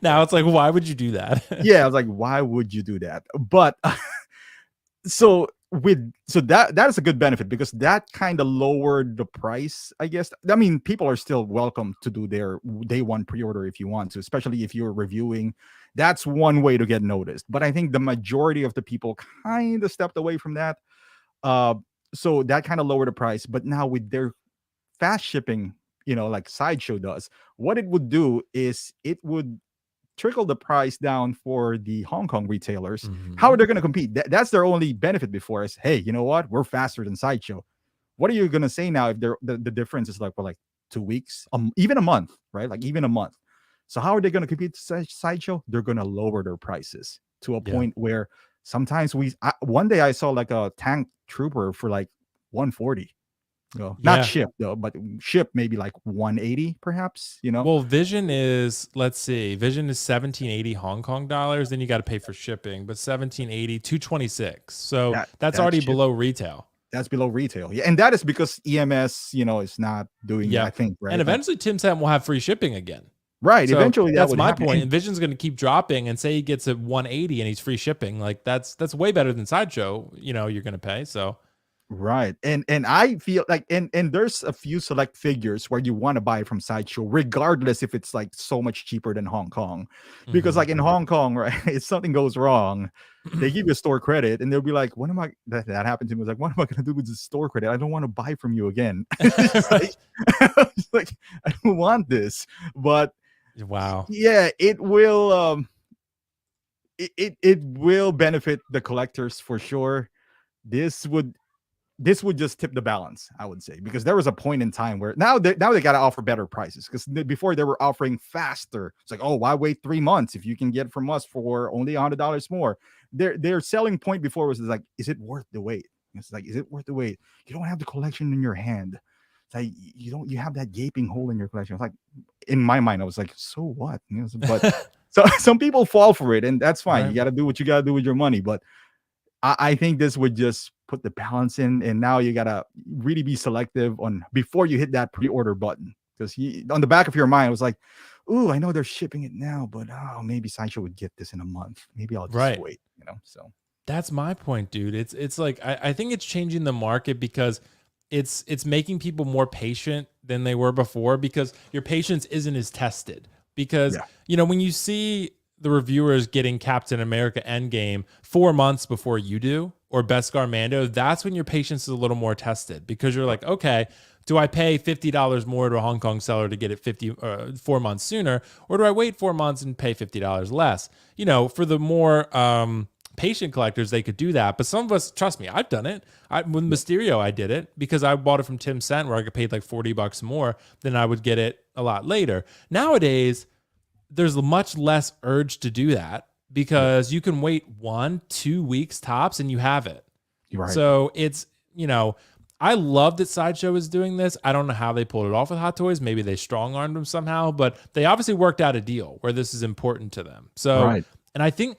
Now it's like, why would you do that? Yeah, I was like, why would you do that? But so that is a good benefit, because that kind of lowered the price, I guess. I mean, people are still welcome to do their day one pre-order if you want to, especially if you're reviewing. That's one way to get noticed. But I think the majority of the people kind of stepped away from that. So that kind of lowered the price. But now with their fast shipping, like Sideshow does, what it would do is it would trickle the price down for the Hong Kong retailers. How are they going to compete? That's their only benefit before is, hey, you know what? We're faster than Sideshow. What are you going to say now if the difference is like, 2 weeks, even a month, right? Like even a month. So how are they going to compete with Sideshow? They're going to lower their prices to a point where sometimes one day I saw like a tank trooper for like 140. Not shipped though, but shipped maybe like 180 perhaps, Well, Vision is 1780 Hong Kong dollars. Then you got to pay for shipping, but 1780, 226. So that's already below retail. That's below retail. Yeah. And that is because EMS, is not doing that, I think, right? And eventually Tim Tam will have free shipping again. Right. So eventually that's my point. And Vision's going to keep dropping, and say he gets a 180 and he's free shipping. Like that's way better than Sideshow, you're going to pay. So right. And I feel like and there's a few select figures where you want to buy from Sideshow, regardless if it's like so much cheaper than Hong Kong. Because like in Hong Kong, right, if something goes wrong, they give you a store credit and they'll be like, what am I that happened to me? I was like, what am I gonna do with this store credit? I don't want to buy from you again. like, I don't want this. But wow. Yeah, it will it will benefit the collectors for sure. This would just tip the balance, I would say, because there was a point in time where now they got to offer better prices, because before they were offering faster. It's like, oh, why wait 3 months if you can get it from us for only $100 more? Their selling point before was like, is it worth the wait? It's like, is it worth the wait? You don't have the collection in your hand. It's like you have that gaping hole in your collection. It's like, in my mind, I was like, so what? But so some people fall for it, and that's fine. Right. You got to do what you got to do with your money. But I think this would just put the balance in, and now you gotta really be selective on before you hit that pre-order button, because on the back of your mind it was like, ooh, I know they're shipping it now, but maybe Sideshow would get this in a month. Maybe I'll just wait. So that's my point, dude. It's like I think it's changing the market, because it's making people more patient than they were before, because your patience isn't as tested. Because when you see the reviewers getting Captain America Endgame 4 months before you do, or Beskar Mando, that's when your patience is a little more tested, because you're like, okay, do I pay $50 more to a Hong Kong seller to get it 4 months sooner, or do I wait 4 months and pay $50 less? For the more patient collectors, they could do that. But some of us, trust me, I've done it. With Mysterio, I did it because I bought it from Tim Cent, where I could pay like $40 more than I would get it a lot later. Nowadays, there's much less urge to do that, because you can wait 1-2 weeks tops and you have it. Right. So it's, I love that Sideshow is doing this. I don't know how they pulled it off with Hot Toys. Maybe they strong-armed them somehow, but they obviously worked out a deal where this is important to them. So, and I think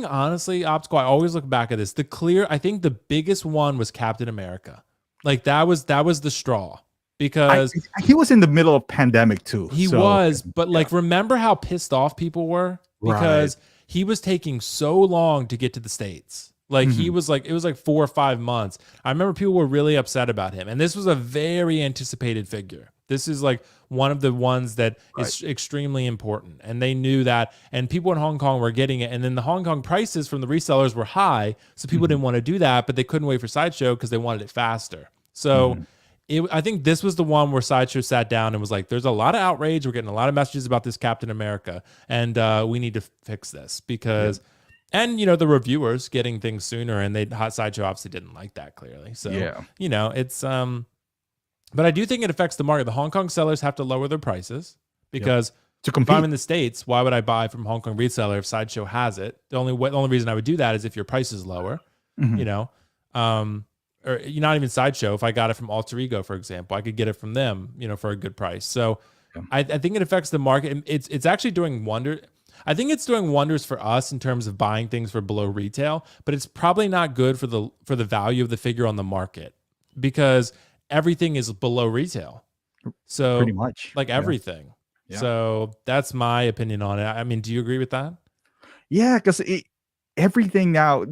honestly, Optical, I always look back at this. I think the biggest one was Captain America. Like that was the straw. Because he was in the middle of pandemic too. He was, but like, remember how pissed off people were? Because he was taking so long to get to the States. Like he was like, it was like 4 or 5 months. I remember people were really upset about him. And this was a very anticipated figure. This is like one of the ones that is extremely important. And they knew that. And people in Hong Kong were getting it. And then the Hong Kong prices from the resellers were high. So people didn't want to do that, but they couldn't wait for Sideshow because they wanted it faster. So I think this was the one where Sideshow sat down and was like, there's a lot of outrage. We're getting a lot of messages about this Captain America, and we need to fix this because, and, the reviewers getting things sooner, and Hot Sideshow obviously didn't like that clearly. So, it's, but I do think it affects the market. The Hong Kong sellers have to lower their prices because to if compete. I'm in the States, why would I buy from Hong Kong reseller if Sideshow has it? The only reason I would do that is if your price is lower, or not even Sideshow. If I got it from Alter Ego, for example, I could get it from them, for a good price. So I think it affects the market. It's actually doing wonders. I think it's doing wonders for us in terms of buying things for below retail, but it's probably not good for the value of the figure on the market because everything is below retail. So pretty much like everything. Yeah. So that's my opinion on it. I mean, do you agree with that? Yeah, because everything now,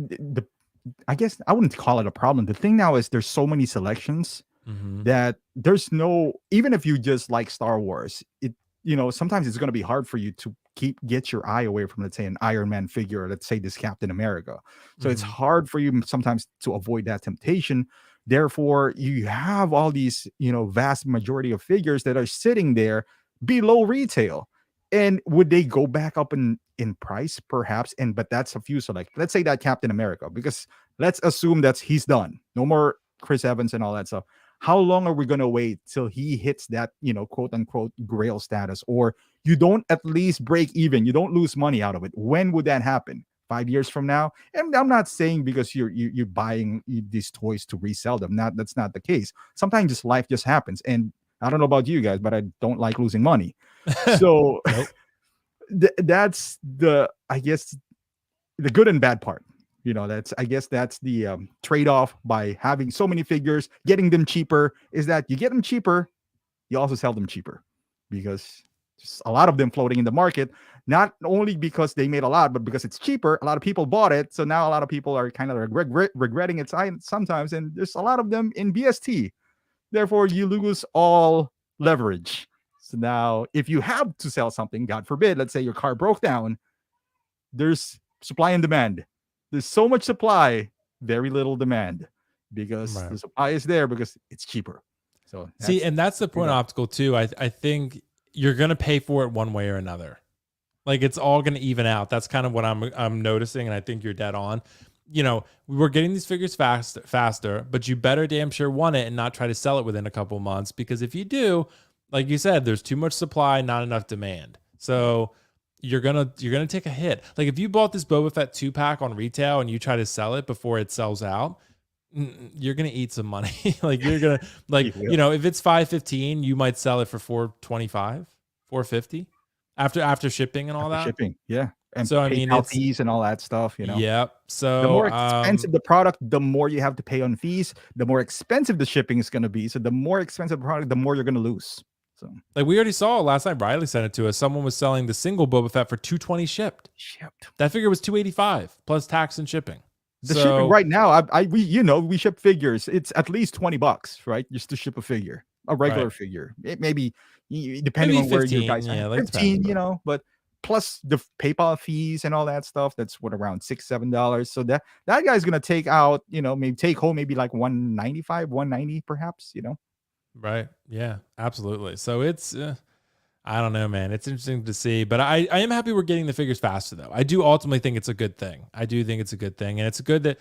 I guess I wouldn't call it a problem. The thing now is there's so many selections that there's no, even if you just like Star Wars, sometimes it's going to be hard for you to get your eye away from, let's say, an Iron Man figure, or let's say this Captain America. So it's hard for you sometimes to avoid that temptation. Therefore, you have all these, vast majority of figures that are sitting there below retail. And would they go back up in price? Perhaps. But that's a few select. Let's say that Captain America, because let's assume he's done. No more Chris Evans and all that stuff. How long are we going to wait till he hits that, quote unquote grail status, or you don't at least break even? You don't lose money out of it. When would that happen? 5 years from now? And I'm not saying because you're buying these toys to resell them. That's not the case. Sometimes just life just happens. And I don't know about you guys, but I don't like losing money. So that's I guess the good and bad part. That's the trade-off by having so many figures, getting them cheaper, is that you get them cheaper, you also sell them cheaper because there's a lot of them floating in the market, not only because they made a lot, but because it's cheaper. A lot of people bought it. So now a lot of people are kind of regretting it sometimes. And there's a lot of them in BST. Therefore, you lose all leverage. So now if you have to sell something, God forbid, let's say your car broke down, there's supply and demand. There's so much supply, very little demand, because the supply is there because it's cheaper. So and that's the point, Optical, too. I think you're going to pay for it one way or another. Like, it's all going to even out. That's kind of what I'm noticing, and I think you're dead on. We're getting these figures faster, but you better damn sure want it and not try to sell it within a couple months, because if you do, like you said, there's too much supply, not enough demand. So you're gonna take a hit. Like, if you bought this Boba Fett 2-pack on retail and you try to sell it before it sells out, you're gonna eat some money. Like, you're gonna if it's $5.15, you might sell it for $4.25, $4.50 after shipping and all that. Shipping, yeah. And so I mean, it's fees and all that stuff. Yep. So the more expensive the product, the more you have to pay on fees. The more expensive the shipping is going to be. So the more expensive the product, the more you're going to lose. So, like, we already saw last night, Riley sent it to us. Someone was selling the single Boba Fett for $220 shipped. That figure was $285 plus tax and shipping. The shipping right now, we ship figures. It's at least $20, right? Just to ship a figure, a regular figure. It maybe depending on where you guys are. 15, but plus the PayPal fees and all that stuff. That's what, around $6-7. So that guy's gonna take out, maybe take home maybe like $195, $190 perhaps. Right. Yeah, absolutely. So it's, I don't know, man. It's interesting to see, but I am happy we're getting the figures faster, though. I do ultimately think it's a good thing. And it's good that,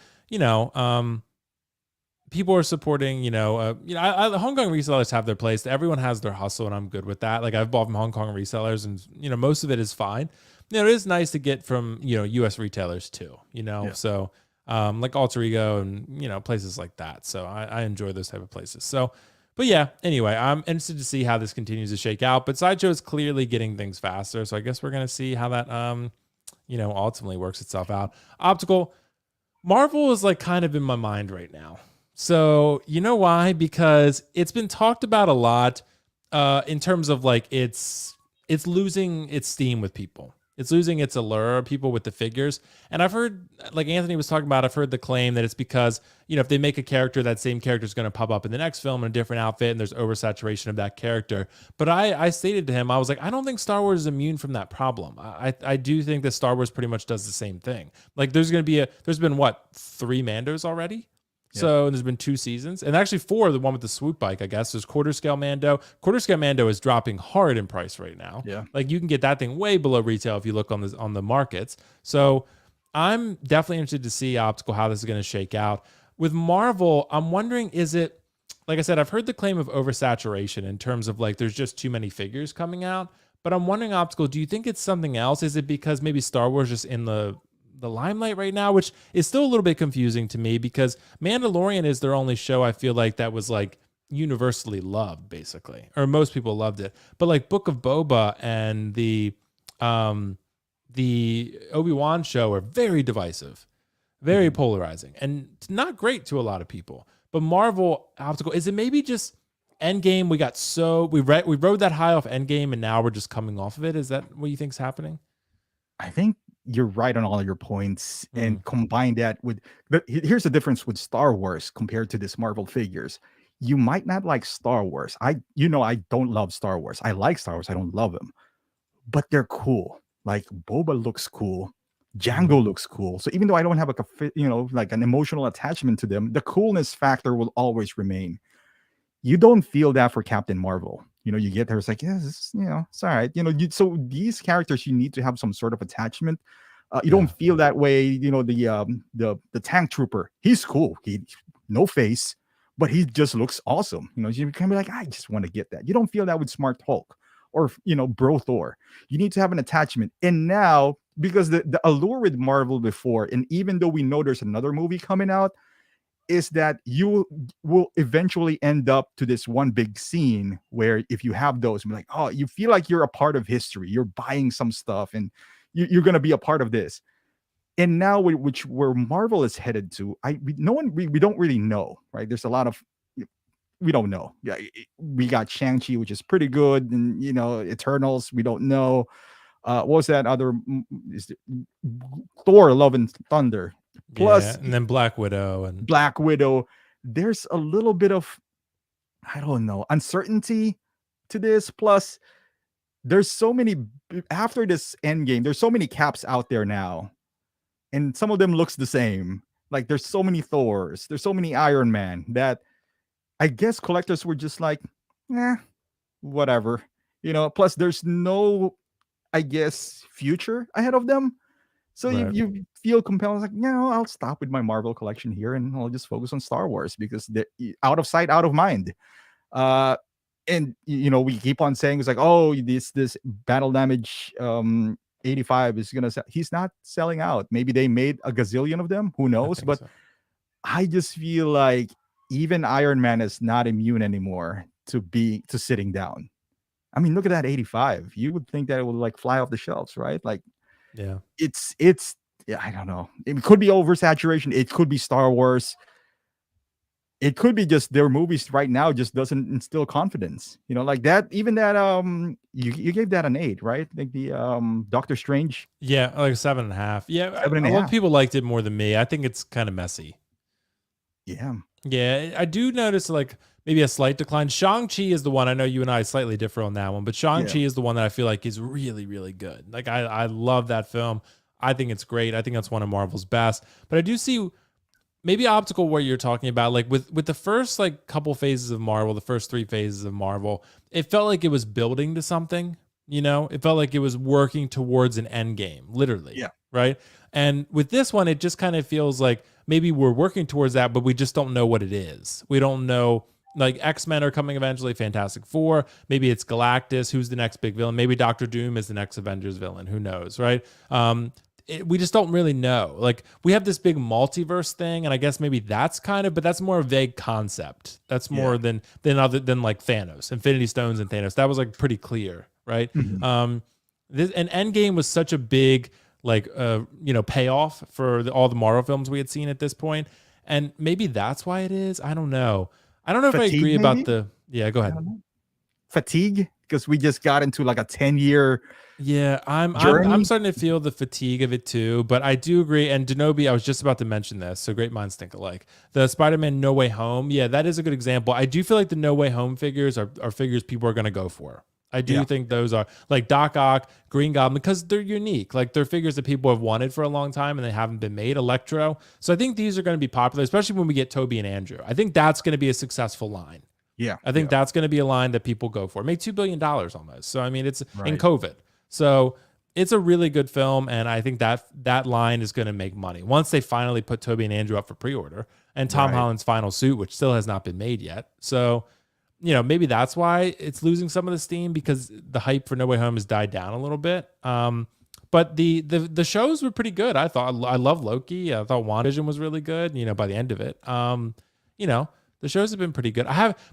people are supporting, Hong Kong resellers have their place. Everyone has their hustle, and I'm good with that. Like, I've bought from Hong Kong resellers, and, most of it is fine. It is nice to get from, US retailers too, so, like Alter Ego and, places like that. So I enjoy those type of places. So, but yeah, anyway, I'm interested to see how this continues to shake out. But Sideshow is clearly getting things faster. So I guess we're going to see how that, ultimately works itself out. Optical, Marvel is like kind of in my mind right now. So you know why? Because it's been talked about a lot in terms of like it's losing its steam with people. It's losing its allure, people with the figures. And I've heard, like Anthony was talking about, I've heard the claim that it's because, if they make a character, that same character is going to pop up in the next film in a different outfit, and there's oversaturation of that character. But I stated to him, I was like, I don't think Star Wars is immune from that problem. I do think that Star Wars pretty much does the same thing. Like, there's been what, 3 Mandos already? Yeah. So there's been 2 seasons, and actually 4. The one with the swoop bike, I guess. There's quarter scale Mando. Quarter scale Mando is dropping hard in price right now. Yeah. Like you can get that thing way below retail if you look on the markets. So I'm definitely interested to see Optical how this is going to shake out. With Marvel, I'm wondering, is it, like I said, I've heard the claim of oversaturation in terms of like there's just too many figures coming out. But I'm wondering, Optical, do you think it's something else? Is it because maybe Star Wars is in the limelight right now, which is still a little bit confusing to me because Mandalorian is their only show I feel like that was like universally loved, basically, or most people loved it. But like Book of Boba and the Obi-Wan show are very divisive, very polarizing, and not great to a lot of people. But Marvel, Optical, is it maybe just Endgame? We rode that high off Endgame, and now we're just coming off of it. Is that what you think's happening? I think you're right on all of your points, and combine that with here's the difference with Star Wars compared to this Marvel figures. You might not like Star Wars. I don't love Star Wars. I like Star Wars. I don't love them, but they're cool. Like Boba looks cool. Django looks cool. So even though I don't have like an emotional attachment to them, the coolness factor will always remain. You don't feel that for Captain Marvel. You get there, it's like, yeah, it's all right. So these characters, you need to have some sort of attachment. You don't feel that way. The tank trooper, he's cool. He no face, but he just looks awesome. You can be like, I just want to get that. You don't feel that with Smart Hulk or Bro Thor. You need to have an attachment. And now, because the allure with Marvel before, and even though we know there's another movie coming out, is that you will eventually end up to this one big scene where if you have those, like, oh, you feel like you're a part of history. You're buying some stuff and you're going to be a part of this. And now where Marvel is headed to, we don't really know, right? There's a lot of, we don't know. Yeah, we got Shang-Chi, which is pretty good, and Eternals, we don't know. What was that other? Thor: Love and Thunder. Plus, and then Black Widow. There's a little bit of, I don't know, uncertainty to this. Plus, there's so many after this Endgame. There's so many caps out there now, and some of them looks the same. Like there's so many Thors, there's so many Iron Man that I guess collectors were just like, whatever. Plus, there's no, I guess, future ahead of them. So you feel compelled, like, I'll stop with my Marvel collection here and I'll just focus on Star Wars because they're out of sight, out of mind. And we keep on saying it's like, oh, this battle damage 85 is gonna sell. He's not selling out. Maybe they made a gazillion of them. Who knows? But so. I just feel like even Iron Man is not immune anymore to sitting down. I mean, look at that 85. You would think that it would like fly off the shelves, right? Like, yeah, it's I don't know. It could be oversaturation. It could be Star Wars. It could be just their movies right now just doesn't instill confidence. Like that. Even that you gave that an 8, right? Like the Doctor Strange. Yeah, like 7.5. Yeah, 7.5. A lot of people liked it more than me. I think it's kind of messy. Yeah, I do notice like maybe a slight decline. Shang-Chi is the one, I know you and I slightly differ on that one, but Shang-Chi is the one that I feel like is really, really good. Like I love that film. I think it's great. I think that's one of Marvel's best. But I do see maybe Optical, what you're talking about, like with the first like couple phases of Marvel, the first 3 phases of Marvel, it felt like it was building to something. It felt like it was working towards an end game, literally. Yeah. Right. And with this one, it just kind of feels like maybe we're working towards that, but we just don't know what it is. We don't know. Like X-Men are coming eventually, Fantastic Four. Maybe it's Galactus, who's the next big villain. Maybe Doctor Doom is the next Avengers villain. Who knows, right? We just don't really know. Like we have this big multiverse thing, and I guess maybe that's but that's more a vague concept. That's more than like Thanos, Infinity Stones, and Thanos. That was like pretty clear, right? Mm-hmm. And Endgame was such a big payoff for all the Marvel films we had seen at this point, and maybe that's why it is. I don't know. I don't know if I agree about the. Yeah, go ahead. Fatigue, because we just got into like a 10-year. Yeah, I'm starting to feel the fatigue of it too, but I do agree. And Denobi, I was just about to mention this, so great minds think alike. The Spider-Man No Way Home, yeah, that is a good example. I do feel like the No Way Home figures are figures people are going to go for. I do think those are like Doc Ock, Green Goblin, because they're unique. Like they're figures that people have wanted for a long time and they haven't been made. Electro. So I think these are going to be popular, especially when we get Toby and Andrew. I think that's going to be a successful line. Yeah. I think that's going to be a line that people go for. It made $2 billion almost. So, I mean, it's Right. in COVID. So it's a really good film. And I think that line is going to make money once they finally put Toby and Andrew up for pre-order and Tom Holland's final suit, which still has not been made yet. So, you know, maybe that's why it's losing some of the steam because the hype for No Way Home has died down a little bit. But the shows were pretty good. I thought. I love Loki. I thought WandaVision was really good, you know, by the end of it. You know, the shows have been pretty good.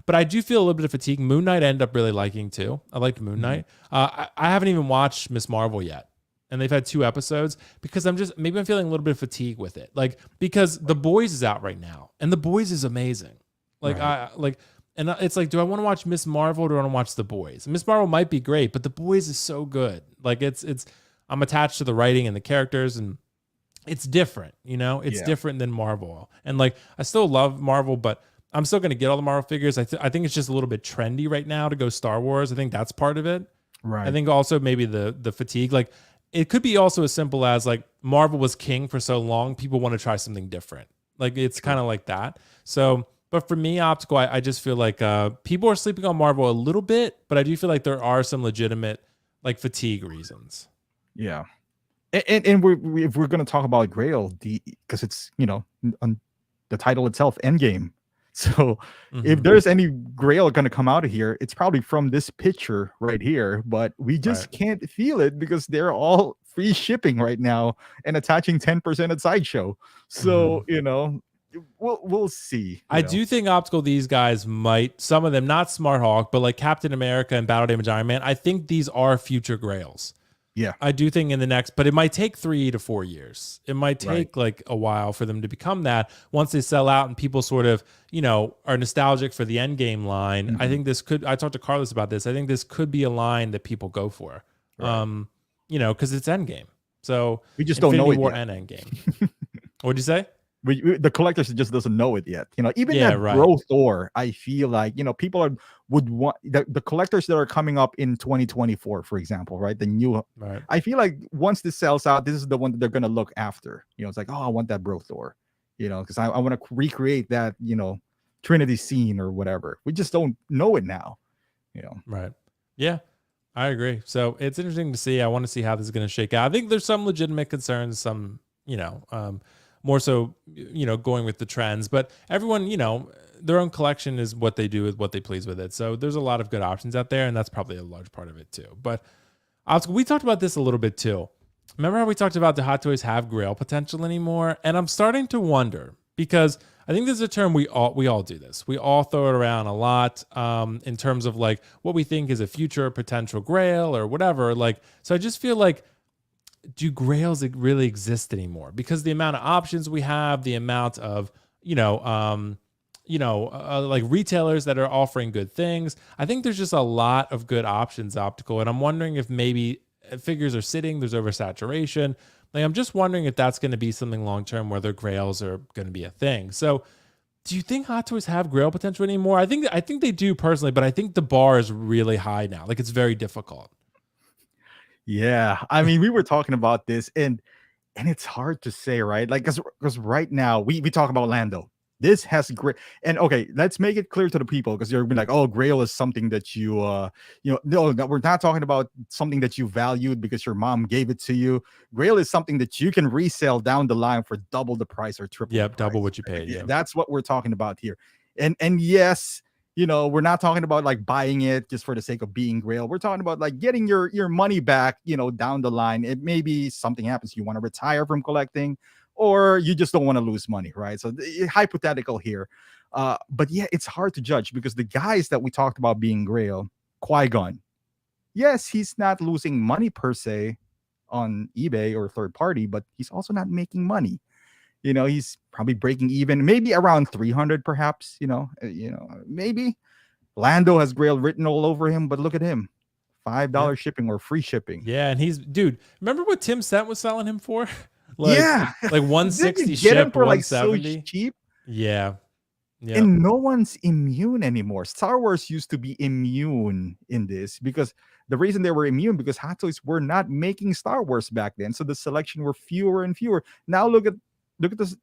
But I do feel a little bit of fatigue. Moon Knight I ended up really liking too. I liked Moon Knight. I haven't even watched Miss Marvel yet. And they've had 2 episodes because I'm feeling a little bit of fatigue with it. Like, because The Boys is out right now and The Boys is amazing. Like, and it's like, do I want to watch Miss Marvel or do I want to watch The Boys? Miss Marvel might be great, but The Boys is so good. Like I'm attached to the writing and the characters and it's different, you know, it's different than Marvel. And like, I still love Marvel, but I'm still going to get all the Marvel figures. I think it's just a little bit trendy right now to go Star Wars. I think that's part of it. Right. I think also maybe the fatigue, like it could be also as simple as like Marvel was king for so long. People want to try something different. Like it's kind of like that. So, but for me, Optical, I just feel like people are sleeping on Marvel a little bit, but I do feel like there are some legitimate like fatigue reasons. Yeah. And if we're going to talk about Grail, because it's, you know, on the title itself, Endgame. So if there's any Grail going to come out of here, it's probably from this picture right here, but we just can't feel it because they're all free shipping right now and attaching 10% at Sideshow. So, you know, we'll see. I do think Optical, these guys might, some of them, not Smart Hawk, but like Captain America and Battle Damage Iron Man, I think these are future Grails. Yeah, I do think in the next, but it might take 3 to 4 years. It might take like a while for them to become that. Once they sell out and people sort of, you know, are nostalgic for the Endgame line, I think this could. I talked to Carlos about this. I think this could be a line that people go for. You know, because it's Endgame. So we just don't know it yet. And Endgame. What'd you say? The collectors just doesn't know it yet. You know, even that Bro Thor, I feel like, you know, people would want the collectors that are coming up in 2024, for example, right? The new, I feel like once this sells out, this is the one that they're going to look after. You know, it's like, oh, I want that Bro Thor, you know, because I want to recreate that, you know, Trinity scene or whatever. We just don't know it now, you know. Right. Yeah, I agree. So it's interesting to see. I want to see how this is going to shake out. I think there's some legitimate concerns, some, you know, more so, you know, going with the trends, but everyone, you know, their own collection is what they do with what they please with it. So there's a lot of good options out there, and that's probably a large part of it too. But we talked about this a little bit too. Remember how we talked about the Hot Toys have Grail potential anymore? And I'm starting to wonder, because I think this is a term we all do this. We all throw it around a lot in terms of like what we think is a future potential Grail or whatever. Like, so I just feel like, do Grails really exist anymore? Because the amount of options we have, the amount of, like retailers that are offering good things. I think there's just a lot of good options, Optical. And I'm wondering if maybe figures are sitting, there's oversaturation. Like, I'm just wondering if that's going to be something long-term where their Grails are going to be a thing. So do you think Hot Toys have Grail potential anymore? I think they do personally, but I think the bar is really high now. Like, it's very difficult. Yeah, I mean, we were talking about this, and it's hard to say, right? Like, because right now we talk about Lando. This has great, and okay, let's make it clear to the people, because you're like, oh, Grail is something that you, no, we're not talking about something that you valued because your mom gave it to you. Grail is something that you can resell down the line for double the price or triple. Yep, double what you paid. Yeah, that's what we're talking about here, and yes. You know, we're not talking about like buying it just for the sake of being Grail. We're talking about like getting your money back, you know, down the line. It maybe something happens. You want to retire from collecting, or you just don't want to lose money, right? So hypothetical here. But yeah, it's hard to judge because the guys that we talked about being Grail, Qui-Gon, yes, he's not losing money per se on eBay or third party, but he's also not making money. You know, he's probably breaking even, maybe around 300, perhaps. You know, maybe. Lando has Grail written all over him, but look at him, $5 shipping or free shipping. Yeah, and dude. Remember what Tim Stent was selling him for? Like 160 ship, for 170. Like so cheap. Yeah, Yep. And no one's immune anymore. Star Wars used to be immune in this because the reason they were immune because Hot Toys were not making Star Wars back then, so the selection were fewer and fewer. Now look at this.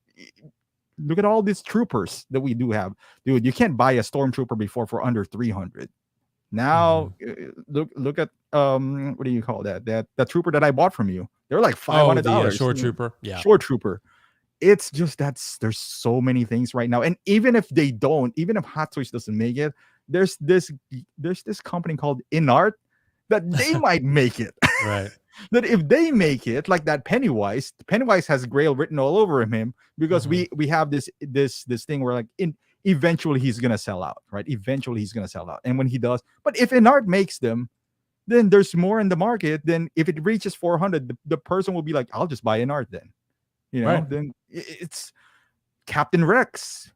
Look at all these troopers that we do have, dude. You can't buy a stormtrooper before for under 300. Now look at what do you call that trooper that I bought from you? They're like $500. Shore trooper. Yeah. Shore trooper. It's just there's so many things right now, and even if Hot Toys doesn't make it, there's this company called InArt that they might make it. Right. That if they make it, like that Pennywise has Grail written all over him because we have this thing where like eventually he's gonna sell out, right? Eventually he's gonna sell out, and when he does, but if InArt makes them, then there's more in the market. Then if it reaches 400, the person will be like, I'll just buy InArt then. Then it's Captain Rex.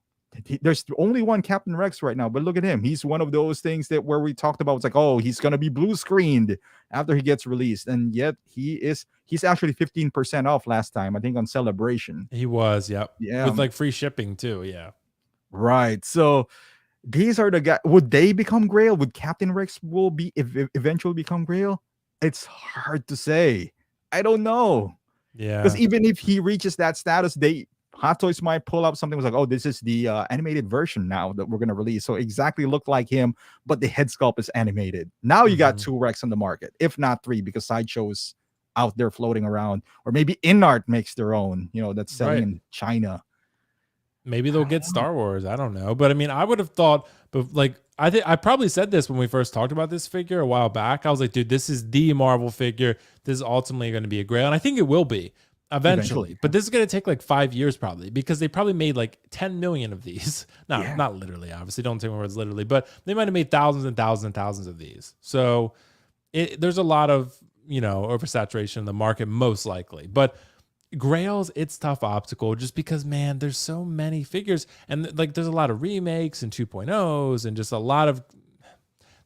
There's only one Captain Rex right now, but look at him. He's one of those things that where we talked about. It's like, oh, he's gonna be blue screened after he gets released, and yet he's actually 15% off last time, I think, on Celebration. He was, yeah, with like free shipping too, yeah. Right. So these are the guys. Would they become Grail? Would Captain Rex will be eventually become Grail? It's hard to say. I don't know. Yeah, because even if he reaches that status, Hot Toys might pull up something was like, oh, this is the animated version now that we're gonna release. So exactly look like him, but the head sculpt is animated. Now you got 2 Rex on the market, if not 3, because Sideshow's out there floating around, or maybe InArt makes their own. That's selling in China. Maybe they'll get Star Wars. I don't know, but I mean, I would have thought, but like, I think I probably said this when we first talked about this figure a while back. I was like, dude, this is the Marvel figure. This is ultimately going to be a Grail, and I think it will be eventually. But this is going to take like 5 years probably, because they probably made like 10 million of these. Not literally, obviously. Don't take my words literally, but they might have made thousands and thousands and thousands of these. So there's a lot of oversaturation in the market, most likely, but. Grails, it's tough optical just because, man, there's so many figures, and like there's a lot of remakes and 2.0s and just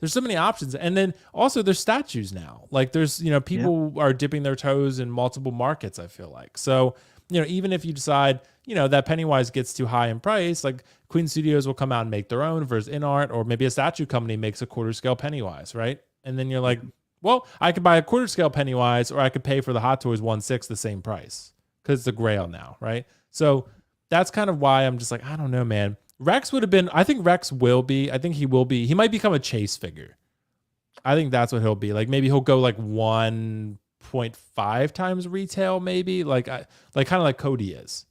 there's so many options. And then also there's statues now. Like there's, people are dipping their toes in multiple markets, I feel like. So, even if you decide, that Pennywise gets too high in price, like Queen Studios will come out and make their own versus InArt, or maybe a statue company makes a quarter scale Pennywise, right? And then you're like, well, I could buy a quarter scale Pennywise, or I could pay for the Hot Toys 1/6 the same price. Because it's a Grail now, right? So that's kind of why I'm just like, I don't know, man. Rex would have been, I think Rex will be, I think he will be, he might become a chase figure. I think that's what he'll be. Like maybe he'll go like 1.5 times retail, maybe. Like kind of like Cody is,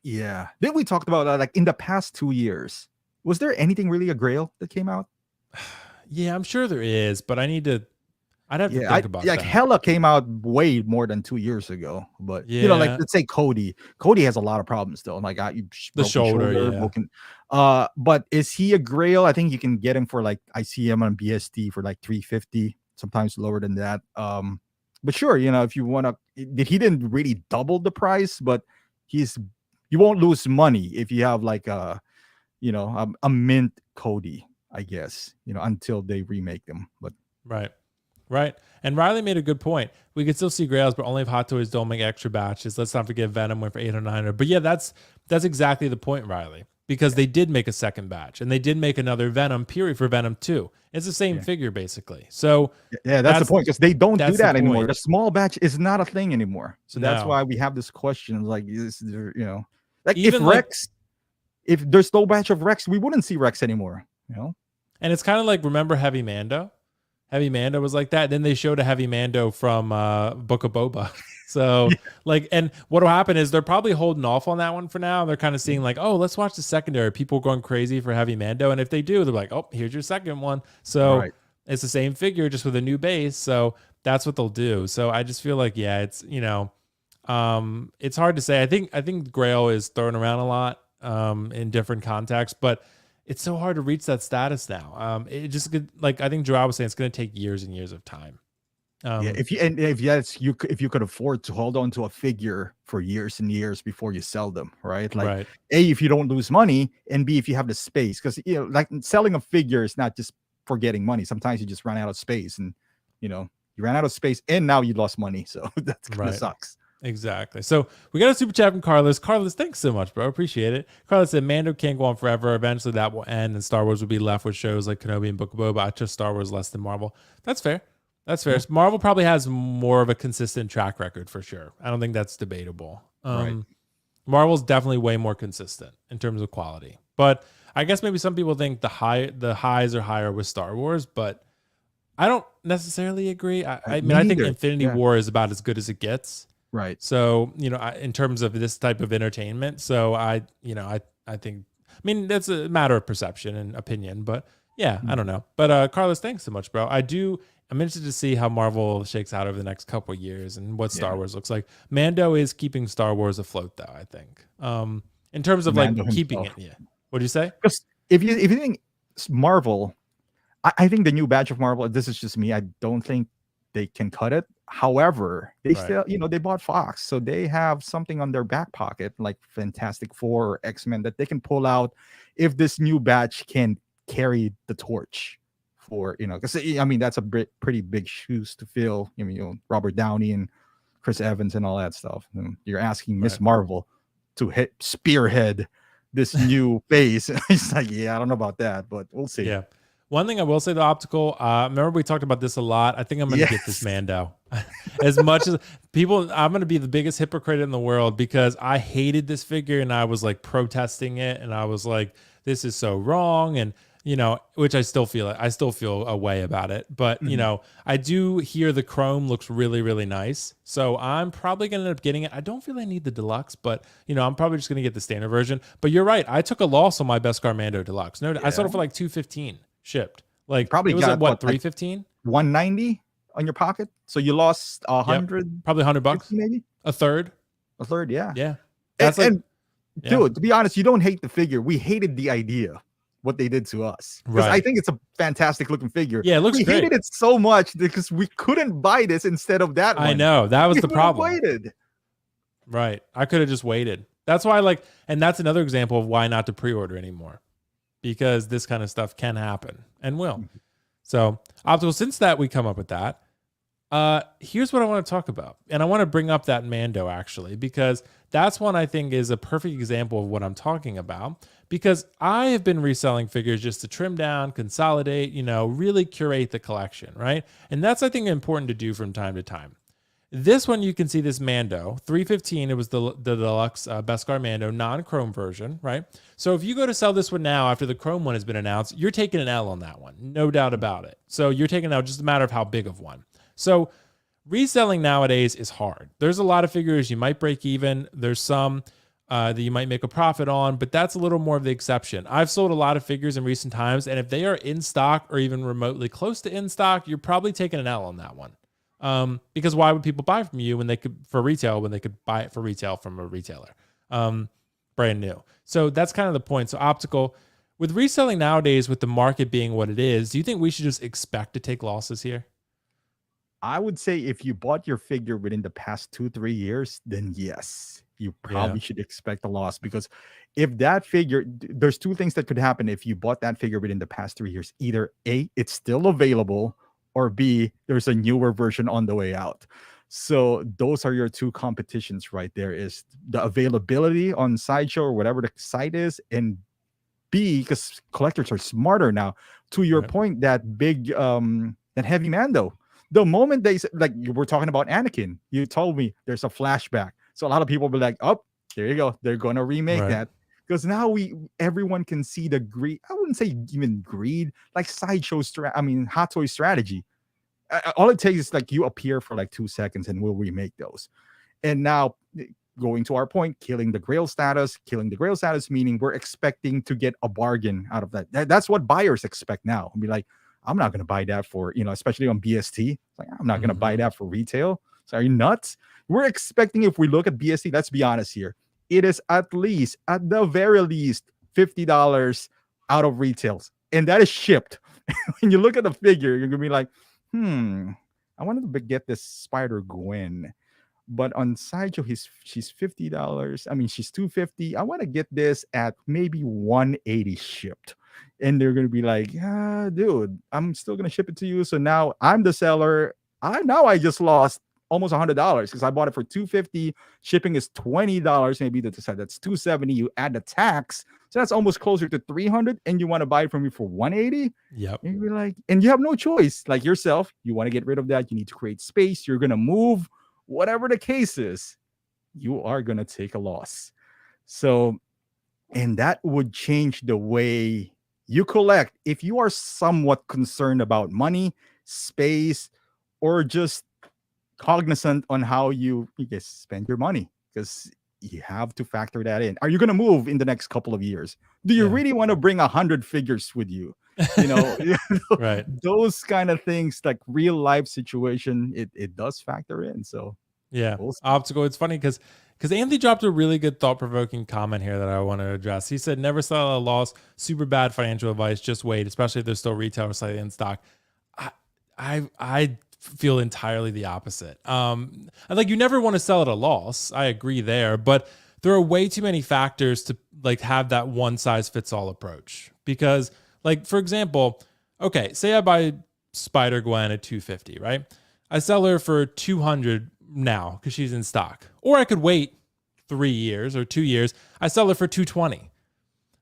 Yeah. Then we talked about like in the past 2 years, was there anything really a Grail that came out? Yeah, I'm sure there is, but I'd have to think about that. Like Hella came out way more than 2 years ago, but like let's say Cody has a lot of problems still. Like the shoulder, broken. But is he a Grail? I think you can get him for like, I see him on BST for like 350, sometimes lower than that. But sure, if you want to, he didn't really double the price, but you won't lose money if you have like a mint Cody, I guess, until they remake them. But Right. And Riley made a good point. We could still see Grails, but only if Hot Toys don't make extra batches. Let's not forget Venom went for 800 or 900. But yeah, that's exactly the point, Riley, because they did make a second batch, and they did make another Venom period for Venom 2. It's the same figure basically. So that's the point, because they don't do that anymore. The small batch is not a thing anymore. So that's why we have this question, like, like even if there's no batch of Rex, we wouldn't see Rex anymore, And it's kind of like, remember Heavy Mando? Heavy Mando was like that. Then they showed a Heavy Mando from Book of Boba. So and what'll happen is they're probably holding off on that one for now. They're kind of seeing like, oh, let's watch the secondary. People going crazy for Heavy Mando. And if they do, they're like, oh, here's your second one. So it's the same figure, just with a new base. So that's what they'll do. So I just feel like, it's, it's hard to say. I think Grail is thrown around a lot in different contexts, but it's so hard to reach that status now. It just like, I think Joao was saying, it's going to take years and years of time. If you could afford to hold on to a figure for years and years before you sell them, right? Like, A, if you don't lose money, and B, if you have the space, because like selling a figure is not just for getting money. Sometimes you just run out of space, and you ran out of space, and now you lost money, so that's kind of sucks. Exactly. So we got a super chat from Carlos. Carlos, thanks so much, bro. Appreciate it. Carlos said Mando can't go on forever. Eventually that will end and Star Wars will be left with shows like Kenobi and Book of Boba. I trust Star Wars less than Marvel. That's fair. That's fair. Yeah. Marvel probably has more of a consistent track record for sure. I don't think that's debatable. Right. Marvel's definitely way more consistent in terms of quality. But I guess maybe some people think the highs are higher with Star Wars, but I don't necessarily agree. I mean, I think Infinity War is about as good as it gets. Right. So, in terms of this type of entertainment, so I think, I mean, that's a matter of perception and opinion, but yeah, I don't know. But Carlos, thanks so much, bro. I'm interested to see how Marvel shakes out over the next couple of years and what Star Wars looks like. Mando is keeping Star Wars afloat, though, I think. In terms of Mando like keeping himself. It, yeah. What'd you say? Because if you think Marvel, I think the new batch of Marvel, this is just me, I don't think they can cut it. However, they still, they bought Fox, so they have something on their back pocket, like Fantastic Four or X-Men, that they can pull out if this new batch can carry the torch for, because I mean, that's a pretty big shoes to fill. I mean, Robert Downey and Chris Evans and all that stuff. And you're asking Miss Marvel to spearhead this new phase. It's like, yeah, I don't know about that, but we'll see. Yeah. One thing I will say, the Optical, remember we talked about this a lot. I think I'm going to get this Mando. As much as people, I'm going to be the biggest hypocrite in the world because I hated this figure and I was like protesting it. And I was like, this is so wrong. And, which I still feel a way about it. But, I do hear the chrome looks really, really nice. So I'm probably going to end up getting it. I don't feel I need the deluxe, but, I'm probably just going to get the standard version. But you're right. I took a loss on my Beskar Mando Deluxe. No, I sold it for like $215 shipped. Like probably it was at what, $315? $190 on your pocket. So you lost 100, probably $100, maybe a third. Yeah. Yeah. That's and dude, to be honest, you don't hate the figure. We hated the idea, what they did to us. Because I think it's a fantastic looking figure. Yeah, it looks great. We hated it so much because we couldn't buy this instead of that one. I know. That was the problem. Waited. Right. I could have just waited. That's why and that's another example of why not to pre-order anymore. Because this kind of stuff can happen and will. So, Optical, since we come up with that, here's what I want to talk about. And I want to bring up that Mando, actually, because that's one I think is a perfect example of what I'm talking about. Because I have been reselling figures just to trim down, consolidate, really curate the collection, right? And that's, I think, important to do from time to time. This one, you can see this Mando, $315. It was the deluxe Beskar Mando non-chrome version, right? So if you go to sell this one now after the chrome one has been announced, you're taking an L on that one, no doubt about it. So you're taking out just a matter of how big of one. So reselling nowadays is hard. There's a lot of figures you might break even. There's some that you might make a profit on, but that's a little more of the exception. I've sold a lot of figures in recent times, and if they are in stock or even remotely close to in stock, you're probably taking an L on that one. Because why would people buy from you when they could buy it for retail from a retailer, brand new? So that's kind of the point. So Optical, with reselling nowadays, with the market being what it is, do you think we should just expect to take losses here? I would say if you bought your figure within the past 2-3 years, then yes, you probably should expect a loss, because if that figure, there's two things that could happen if you bought that figure within the past 3 years. Either A, it's still available, or B, there's a newer version on the way out. So those are your two competitions right there, is the availability on Sideshow or whatever the site is, and B, because collectors are smarter now, to your point, that big that heavy Mando. The moment they like, you were talking about Anakin, you told me there's a flashback. So a lot of people will be like, oh, there you go. They're going to remake that. Because now everyone can see the greed. I wouldn't say even greed, like Sideshow, Hot Toys strategy. All it takes is like you appear for like 2 seconds and we'll remake those. And now, going to our point, killing the grail status, meaning we're expecting to get a bargain out of that. That's what buyers expect now. I'll be like, I'm not going to buy that for, especially on BST. Like, I'm not going to buy that for retail. So are you nuts? We're expecting, if we look at BST, let's be honest here, it is at the very least, $50 out of retails. And that is shipped. When you look at the figure, you're going to be like, I wanted to get this Spider-Gwen. But on Sideshow, she's $50. I mean, she's $250. I want to get this at maybe $180 shipped. And they're going to be like, dude, I'm still going to ship it to you. So now I'm the seller. I just lost almost $100 because I bought it for $250. Shipping is $20. Maybe that's $270. You add the tax, so that's almost closer to $300. And you want to buy it from me for $180. Yep. And you're like, and you have no choice. Like yourself, you want to get rid of that. You need to create space. You're gonna move. Whatever the case is, you are gonna take a loss. So, and that would change the way you collect. If you are somewhat concerned about money, space, or just cognizant on how you just spend your money, because you have to factor that in. Are you going to move in the next couple of years? Do you really want to bring 100 figures with you? Right. Those kind of things, like real life situation, it does factor in. So yeah, Optical. It's funny because Anthony dropped a really good thought-provoking comment here that I want to address. He said, never sell at a loss. Super bad financial advice. Just wait, especially if there's still retail or slightly in stock. I feel entirely the opposite. Like, you never want to sell at a loss. I agree there, but there are way too many factors to like have that one size fits all approach. Because, like, for example, okay, say I buy Spider-Gwen at $250, right? I sell her for $200 now because she's in stock, or I could wait 3 years or 2 years. I sell her for $220.